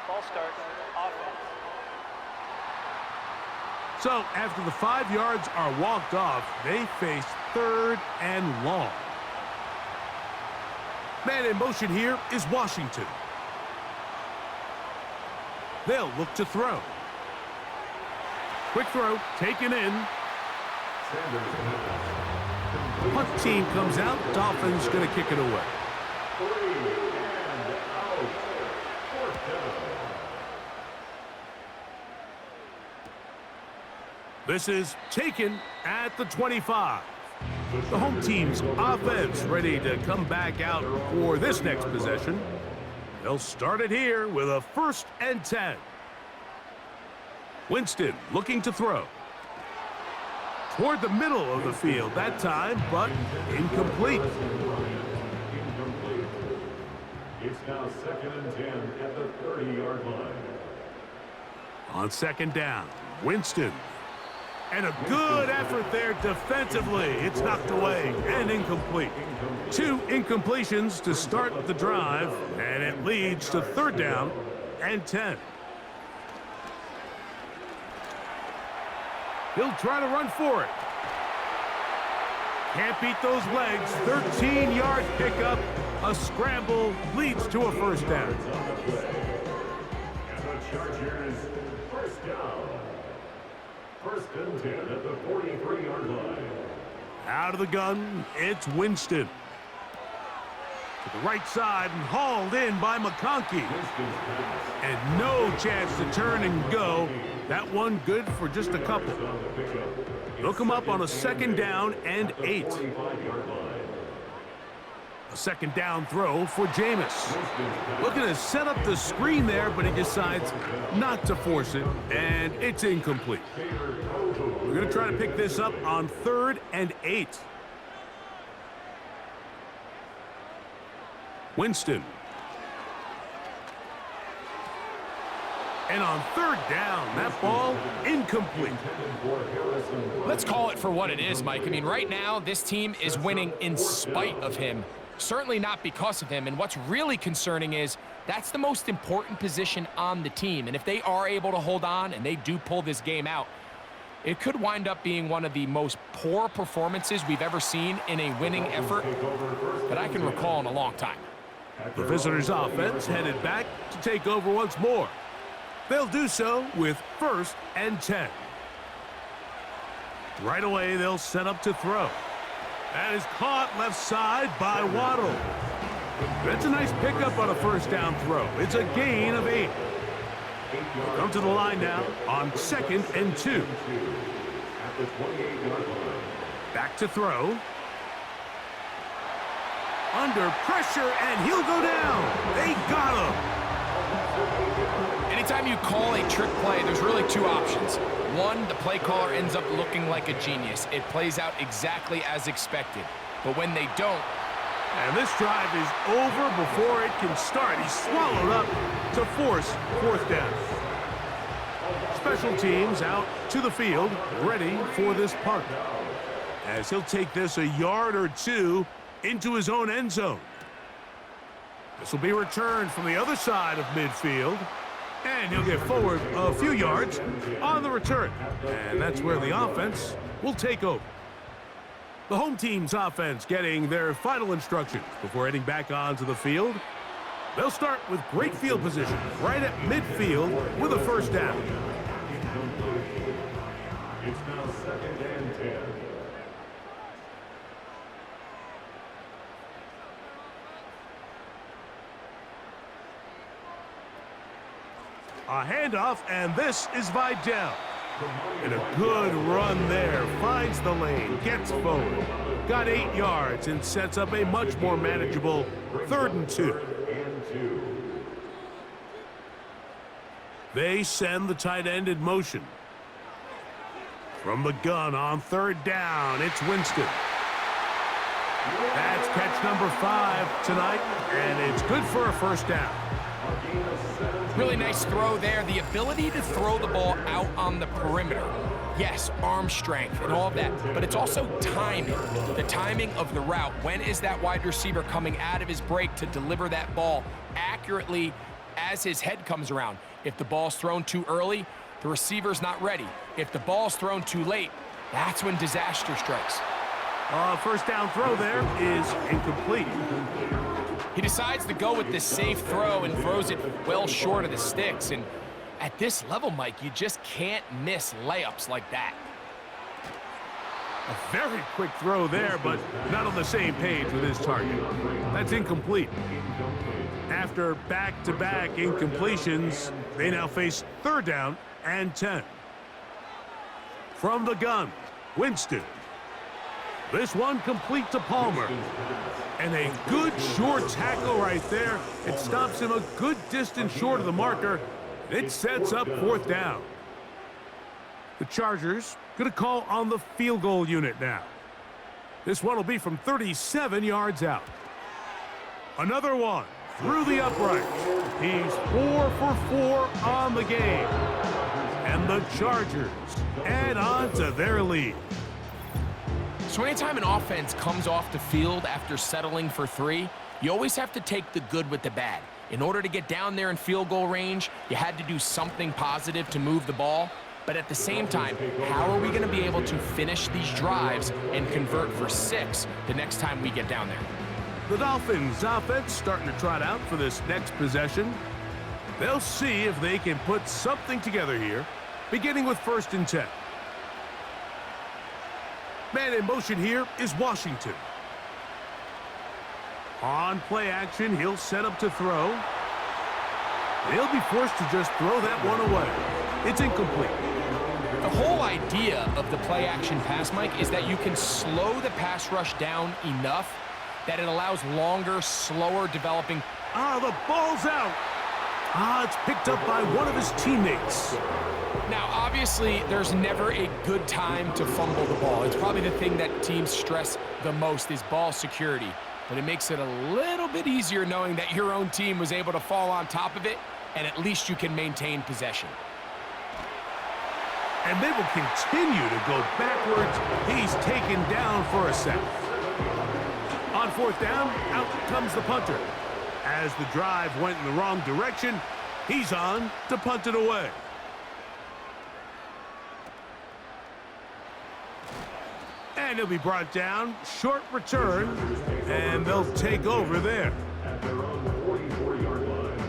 Ball start, offense. So after the 5 yards are walked off, they face 3rd and long. Man in motion here is Washington. They'll look to throw. Quick throw, taken in. Punt team comes out. Dolphins going to kick it away. 3 and out. 4th down. This is taken at the 25. The home team's offense ready to come back out for this next possession. They'll start it here with a 1st and 10. Winston looking to throw. Toward the middle of the field that time, but incomplete. It's now 2nd and 10 at the 30-yard line. On 2nd down, Winston. And a good effort there defensively. It's knocked away and incomplete. 2 incompletions to start the drive, and it leads to 3rd down and 10. He'll try to run for it. Can't beat those legs. 13-yard pickup. A scramble leads to a 1st down. And the Chargers, 1st down. 1st and 10 at the 43-yard line. Out of the gun, it's Winston. To the right side and hauled in by McConkey. And no chance to turn and go. That one good for just a couple. They'll come up on a 2nd down and 8. A 2nd down throw for Jameis. Looking to set up the screen there, but he decides not to force it, and it's incomplete. We're going to try to pick this up on 3rd and 8. Winston. And on 3rd down, that ball incomplete. Let's call it for what it is, Mike. I mean, right now, this team is winning in spite of him. Certainly not because of him. And what's really concerning is that's the most important position on the team. And if they are able to hold on and they do pull this game out, it could wind up being one of the most poor performances we've ever seen in a winning effort that I can recall in a long time. The visitors' offense headed back to take over once more. They'll do so with 1st and 10. Right away, they'll set up to throw. That is caught left side by Waddle. That's a nice pickup on a 1st down throw. It's a gain of 8. Come to the line now on 2nd and 2. Back to throw. Under pressure, and he'll go down. They got him. Anytime you call a trick play, there's really 2 options. One, the play caller ends up looking like a genius. It plays out exactly as expected. But when they don't... And this drive is over before it can start. He's swallowed up to force 4th down. Special teams out to the field, ready for this punt. As he'll take this a yard or 2 into his own end zone. This will be returned from the other side of midfield. And he'll get forward a few yards on the return. And that's where the offense will take over. The home team's offense getting their final instructions before heading back onto the field. They'll start with great field position right at midfield with a 1st down. It's now 2nd and 10. A handoff, and this is Vidal. And a good run there. Finds the lane, gets forward. Got 8 yards and sets up a much more manageable 3rd and 2. They send the tight end in motion. From the gun on 3rd down, it's Winston. That's catch number 5 tonight, and it's good for a 1st down. Really nice throw there. The ability to throw the ball out on the perimeter. Yes, arm strength and all of that, but it's also timing. The timing of the route. When is that wide receiver coming out of his break to deliver that ball accurately as his head comes around? If the ball's thrown too early, the receiver's not ready. If the ball's thrown too late, that's when disaster strikes. 1st down throw there is incomplete. He decides to go with this safe throw and throws it well short of the sticks. And at this level, Mike, you just can't miss layups like that. A very quick throw there, but not on the same page with his target. That's incomplete. After back-to-back incompletions, they now face 3rd down and 10. From the gun, Winston. This one complete to Palmer. And a good short tackle right there. It stops him a good distance short of the marker. It sets up 4th down. The Chargers going to call on the field goal unit now. This one will be from 37 yards out. Another one through the upright. He's 4 for 4 on the game. And the Chargers add on to their lead. So anytime an offense comes off the field after settling for 3, you always have to take the good with the bad. In order to get down there in field goal range, you had to do something positive to move the ball. But at the same time, how are we going to be able to finish these drives and convert for 6 the next time we get down there? The Dolphins offense starting to trot out for this next possession. They'll see if they can put something together here, beginning with 1st and 10. Man in motion here is Washington. On play action, he'll set up to throw. He'll be forced to just throw that one away. It's incomplete. The whole idea of the play action pass, Mike, is that you can slow the pass rush down enough that it allows longer, slower developing. The ball's out. It's picked up by one of his teammates. Now, obviously, there's never a good time to fumble the ball. It's probably the thing that teams stress the most is ball security. But it makes it a little bit easier knowing that your own team was able to fall on top of it, and at least you can maintain possession. And they will continue to go backwards. He's taken down for a sack. On fourth down, out comes the punter. As the drive went in the wrong direction, he's on to punt it away. And he'll be brought down. Short return. And they'll take over there. At their own 44-yard line.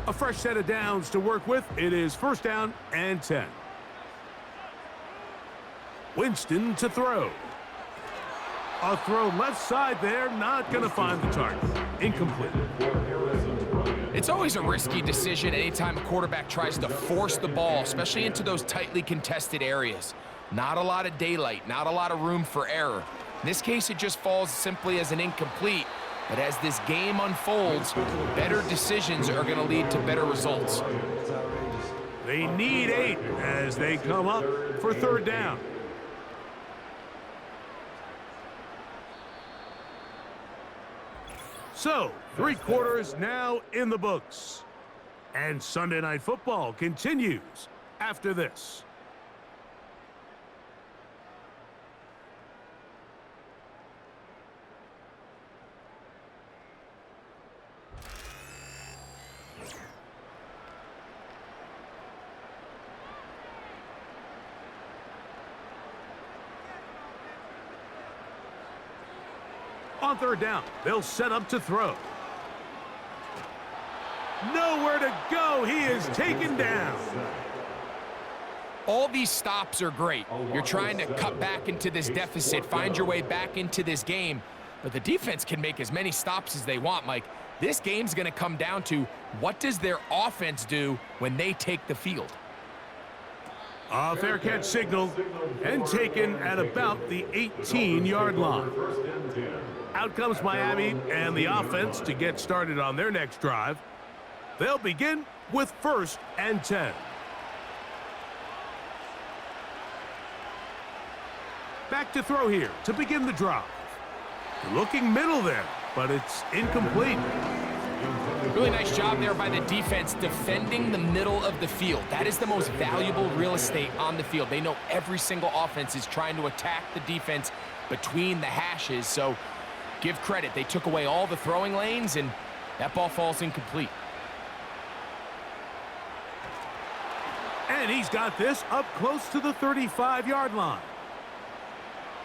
A fresh set of downs to work with. It is first down and 10. Winston to throw. A throw left side there. Not going to find the target. Incomplete. It's always a risky decision anytime a quarterback tries to force the ball, especially into those tightly contested areas. Not a lot of daylight, not a lot of room for error. In this case, it just falls simply as an incomplete. But as this game unfolds, better decisions are going to lead to better results. They need 8 as they come up for third down. So, 3 quarters now in the books. And Sunday Night Football continues after this. On third down, they'll set up to throw. Nowhere to go. He is taken down. All these stops are great. You're trying to cut back into this deficit, find your way back into this game. But the defense can make as many stops as they want, Mike. This game's going to come down to what does their offense do when they take the field. A fair catch signal and taken at about the 18-yard line. Out comes Miami and the offense to get started on their next drive. They'll begin with first and 10. Back to throw here to begin the drive. Looking middle there, but it's incomplete. Really nice job there by the defense defending the middle of the field. That is the most valuable real estate on the field. They know every single offense is trying to attack the defense between the hashes, so give credit. They took away all the throwing lanes, and that ball falls incomplete. And he's got this up close to the 35-yard line.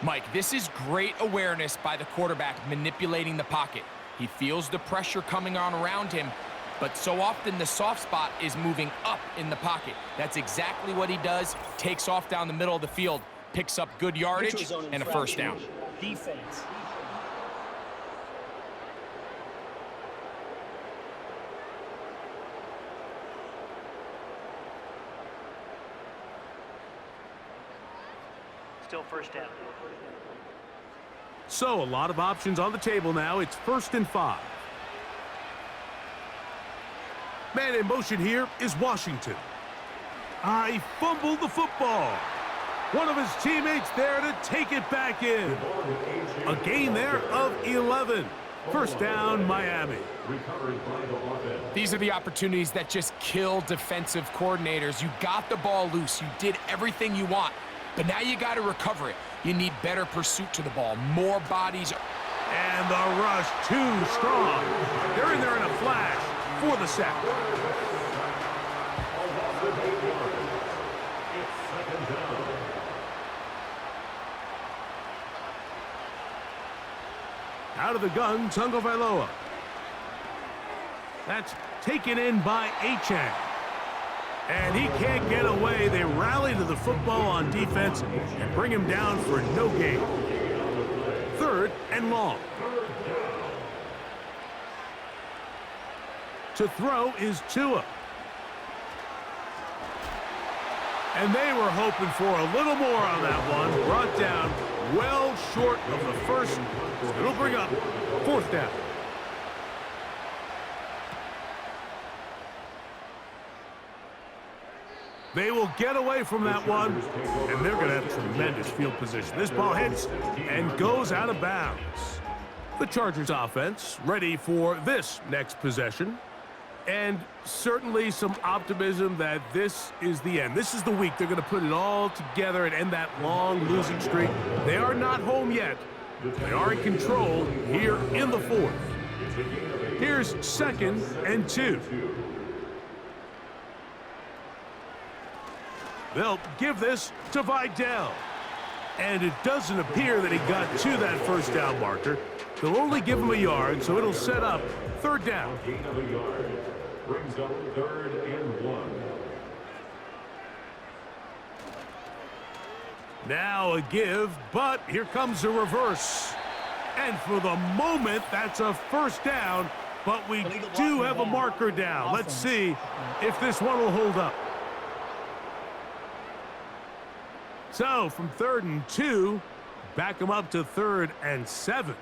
Mike, this is great awareness by the quarterback manipulating the pocket. He feels the pressure coming on around him, but so often the soft spot is moving up in the pocket. That's exactly what he does. Takes off down the middle of the field, picks up good yardage, and a first down. Defense. Still first down. So a lot of options on the table now. It's first and 5. Man in motion here is Washington. He fumbled the football. One of his teammates there to take it back in. A gain there of 11. First down, Miami. These are the opportunities that just kill defensive coordinators. You got the ball loose. You did everything you want. But now you got to recover it. You need better pursuit to the ball, more bodies. And the rush too strong. They're in there in a flash for the sack. Out of the gun, Tagovailoa. That's taken in by Achane. And he can't get away. They rally to the football on defense and bring him down for no gain. 3rd and long. To throw is Tua. And they were hoping for a little more on that one. Brought down well short of the first. It'll bring up 4th down. They will get away from that one, and they're going to have tremendous field position. This ball hits and goes out of bounds. The Chargers offense ready for this next possession. And certainly some optimism that this is the end. This is the week they're going to put it all together and end that long losing streak. They are not home yet. They are in control here in the 4th. Here's 2nd and 2. They'll give this to Vidal. And it doesn't appear that he got to that 1st down marker. They'll only give him a yard, so it'll set up 3rd down. Gain of a yard. Brings up 3rd and 1. Now a give, but here comes a reverse. And for the moment, that's a 1st down, but we do have a marker down. Let's see if this one will hold up. So from 3rd and 2, back him up to 3rd and 7.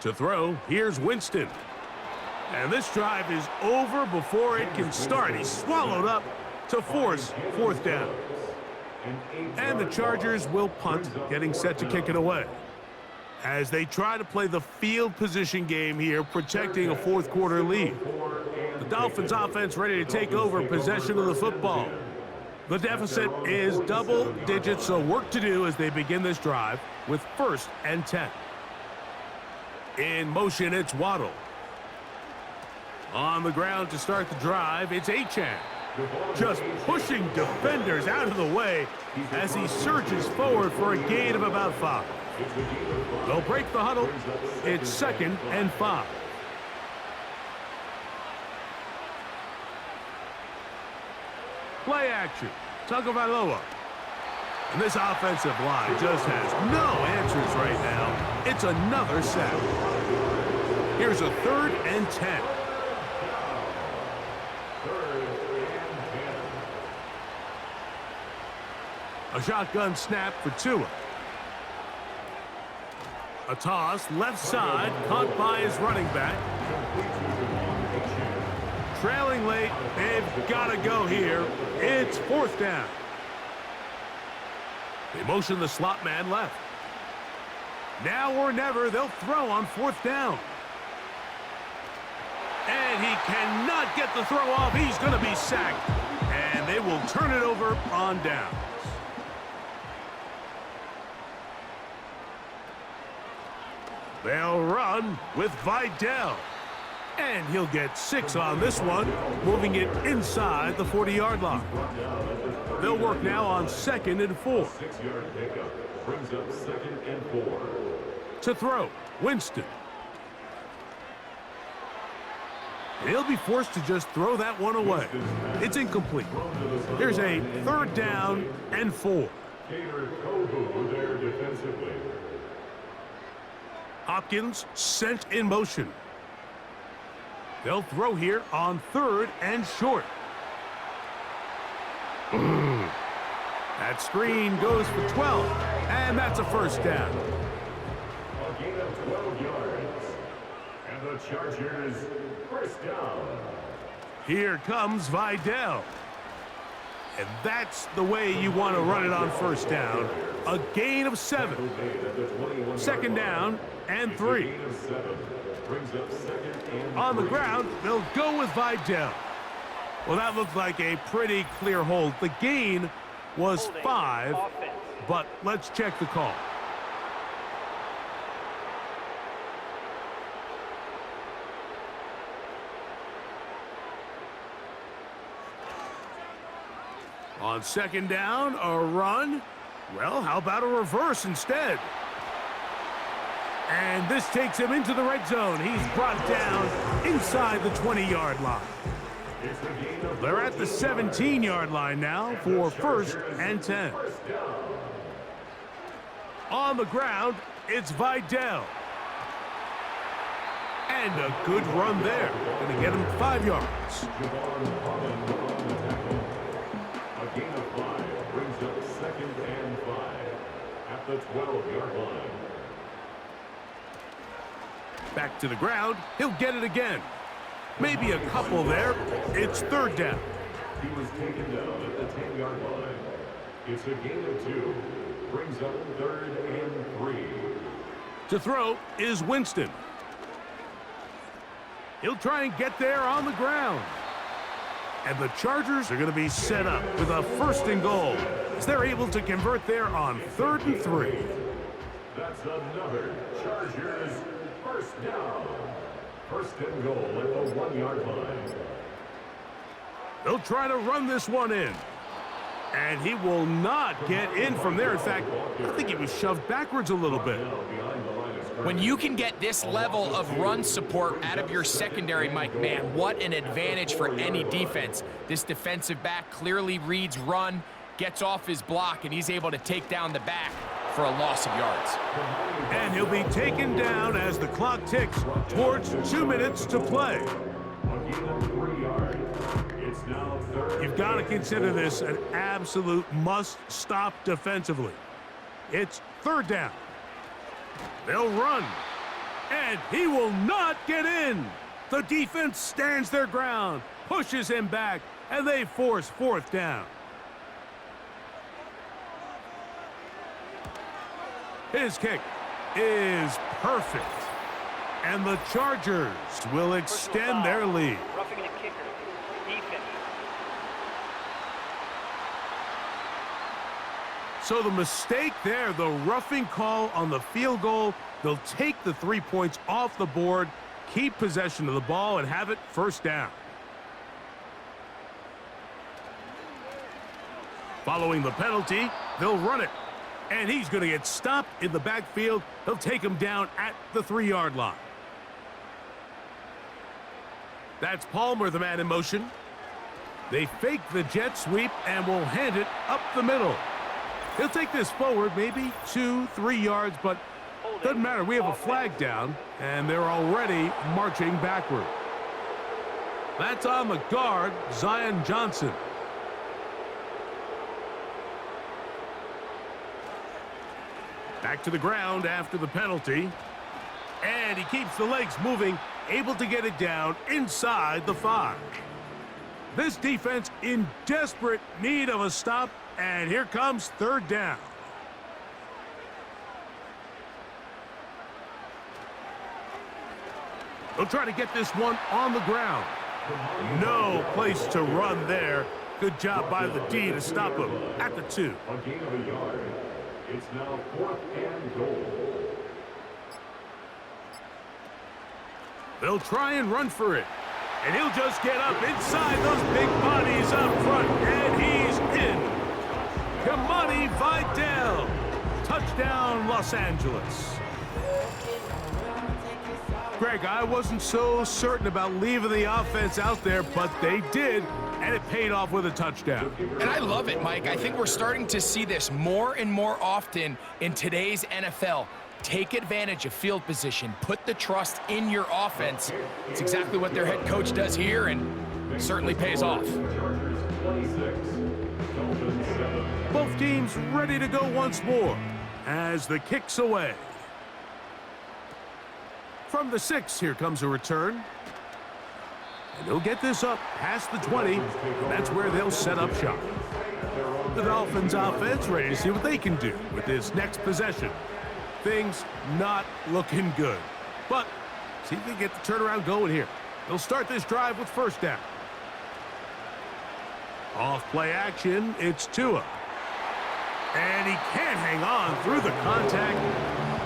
To throw, here's Winston. And this drive is over before it can start. He's swallowed up to force 4th down. And the Chargers will punt, getting set to kick it away. As they try to play the field position game here, protecting a 4th quarter lead. The Dolphins offense ready to take over possession of the football. The deficit is double digits, so work to do as they begin this drive with 1st and 10. In motion, it's Waddle. On the ground to start the drive, it's Achane. Just pushing defenders out of the way as he surges forward for a gain of about 5. They'll break the huddle. It's 2nd and 5. Play action. Tagovailoa. And this offensive line just has no answers right now. It's another sack. Here's a 3rd and 10. A shotgun snap for Tua. A toss, left side, caught by his running back. Trailing late, they've got to go here. It's 4th down. They motion the slot man left. Now or never, they'll throw on 4th down. And he cannot get the throw off. He's going to be sacked. And they will turn it over on downs. They'll run with Vidal. And he'll get 6 on this one, moving it inside the 40-yard line. They'll work now on 2nd and 4. 6-yard pickup brings up 2nd and 4. To throw, Winston. He'll be forced to just throw that one away. It's incomplete. Here's a 3rd down and 4. There defensively. Hopkins sent in motion. They'll throw here on 3rd and short. That screen goes for 12, and that's a 1st down. A gain of 12 yards. And the Chargers 1st down. Here comes Vidal. And that's the way you want to run it on 1st down. A gain of 7. 2nd down and 3. On the ground, they'll go with Vidal. Well, that looked like a pretty clear hold. The gain was 5, but let's check the call. On 2nd down, a run. Well, how about a reverse instead? And this takes him into the red zone. He's brought down inside the 20-yard line. It's a gain of They're at the 17-yard line now for 1st and 10. first down. On the ground, it's Vidal. And a good run there. Going to get him 5 yards. Javon Harmon on the tackle. A gain of 5 brings up 2nd and 5 at the 12-yard line. Back to the ground. He'll get it again. Maybe a couple there. It's 3rd down. He was taken down at the 10-yard line. It's a gain of 2. Brings up 3rd and 3. To throw is Winston. He'll try and get there on the ground. And the Chargers are going to be set up with a 1st and goal as they're able to convert there on 3rd and 3. That's another Chargers first down. 1st and goal at the 1-yard line. They'll try to run this one in. And he will not get in from there. In fact, I think he was shoved backwards a little bit. When you can get this level of run support out of your secondary, Mike, man, what an advantage for any defense. This defensive back clearly reads run, gets off his block, and he's able to take down the back for a loss of yards. And he'll be taken down as the clock ticks towards 2 minutes to play. A gain of 3 yards. It's now 3rd. You've got to consider this an absolute must-stop defensively. It's 3rd down. They'll run. And he will not get in. The defense stands their ground, pushes him back, and they force 4th down. His kick is perfect. And the Chargers will extend their lead. Roughing the kicker. Defense. So the mistake there, the roughing call on the field goal, they'll take the 3 points off the board, keep possession of the ball, and have it 1st down. Following the penalty, they'll run it. And he's going to get stopped in the backfield. They'll take him down at the 3-yard line. That's Palmer, the man in motion. They fake the jet sweep and will hand it up the middle. He'll take this forward, maybe 2-3 yards, but doesn't matter. We have a flag down, and they're already marching backward. That's on the guard, Zion Johnson. Back to the ground after the penalty. And he keeps the legs moving, able to get it down inside the 5. This defense in desperate need of a stop, and here comes 3rd down. They'll try to get this one on the ground. No place to run there. Good job by the D to stop him at the 2. A gain of a yard. It's now 4th and goal. They'll try and run for it. And he'll just get up inside those big bodies up front. And he's in. Kamani Vidal. Touchdown, Los Angeles. Greg, I wasn't so certain about leaving the offense out there, but they did, and it paid off with a touchdown. And I love it, Mike. I think we're starting to see this more and more often in today's NFL. Take advantage of field position. Put the trust in your offense. It's exactly what their head coach does here, and certainly pays off. Chargers 26, Dolphins 7. Both teams ready to go once more as the kick's away. From the 6, here comes a return. And they'll get this up past the 20, and that's where they'll set up shop. The Dolphins offense ready to see what they can do with this next possession. Things not looking good. But see if they get the turnaround going here. They'll start this drive with 1st down. Off play action, it's Tua. And he can't hang on through the contact.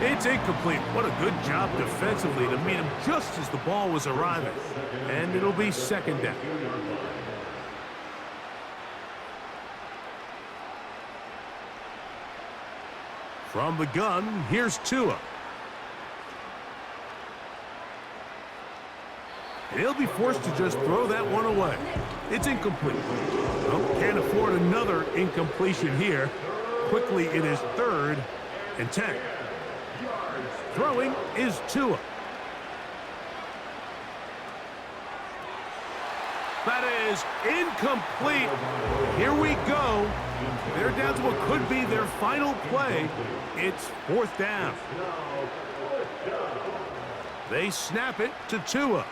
It's incomplete. What a good job defensively to meet him just as the ball was arriving. And it'll be 2nd down. From the gun, here's Tua. And he'll be forced to just throw that one away. It's incomplete. Well, can't afford another incompletion here. Quickly, it is 3rd and 10. Throwing is Tua. That is incomplete. Here we go. They're down to what could be their final play. It's 4th down. They snap it to Tua.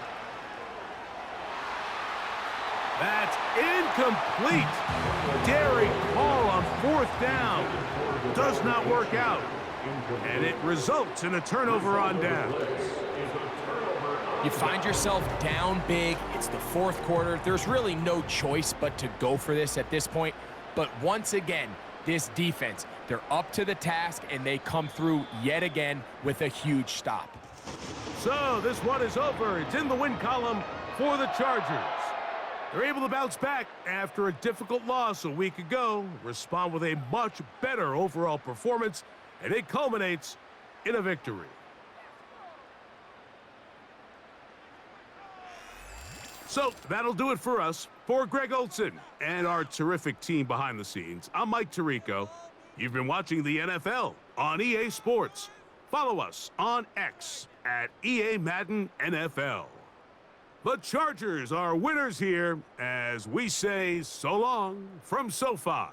That's incomplete. Daring call on 4th down. Does not work out. And it results in a turnover on down. You find yourself down big. It's the 4th quarter. There's really no choice but to go for this at this point. But once again, this defense, they're up to the task, and they come through yet again with a huge stop. So this one is over. It's in the win column for the Chargers. They're able to bounce back after a difficult loss a week ago, respond with a much better overall performance, and it culminates in a victory. So that'll do it for us. For Greg Olson and our terrific team behind the scenes, I'm Mike Tirico. You've been watching the NFL on EA Sports. Follow us on X at EA Madden NFL. The Chargers are winners here as we say so long from SoFi.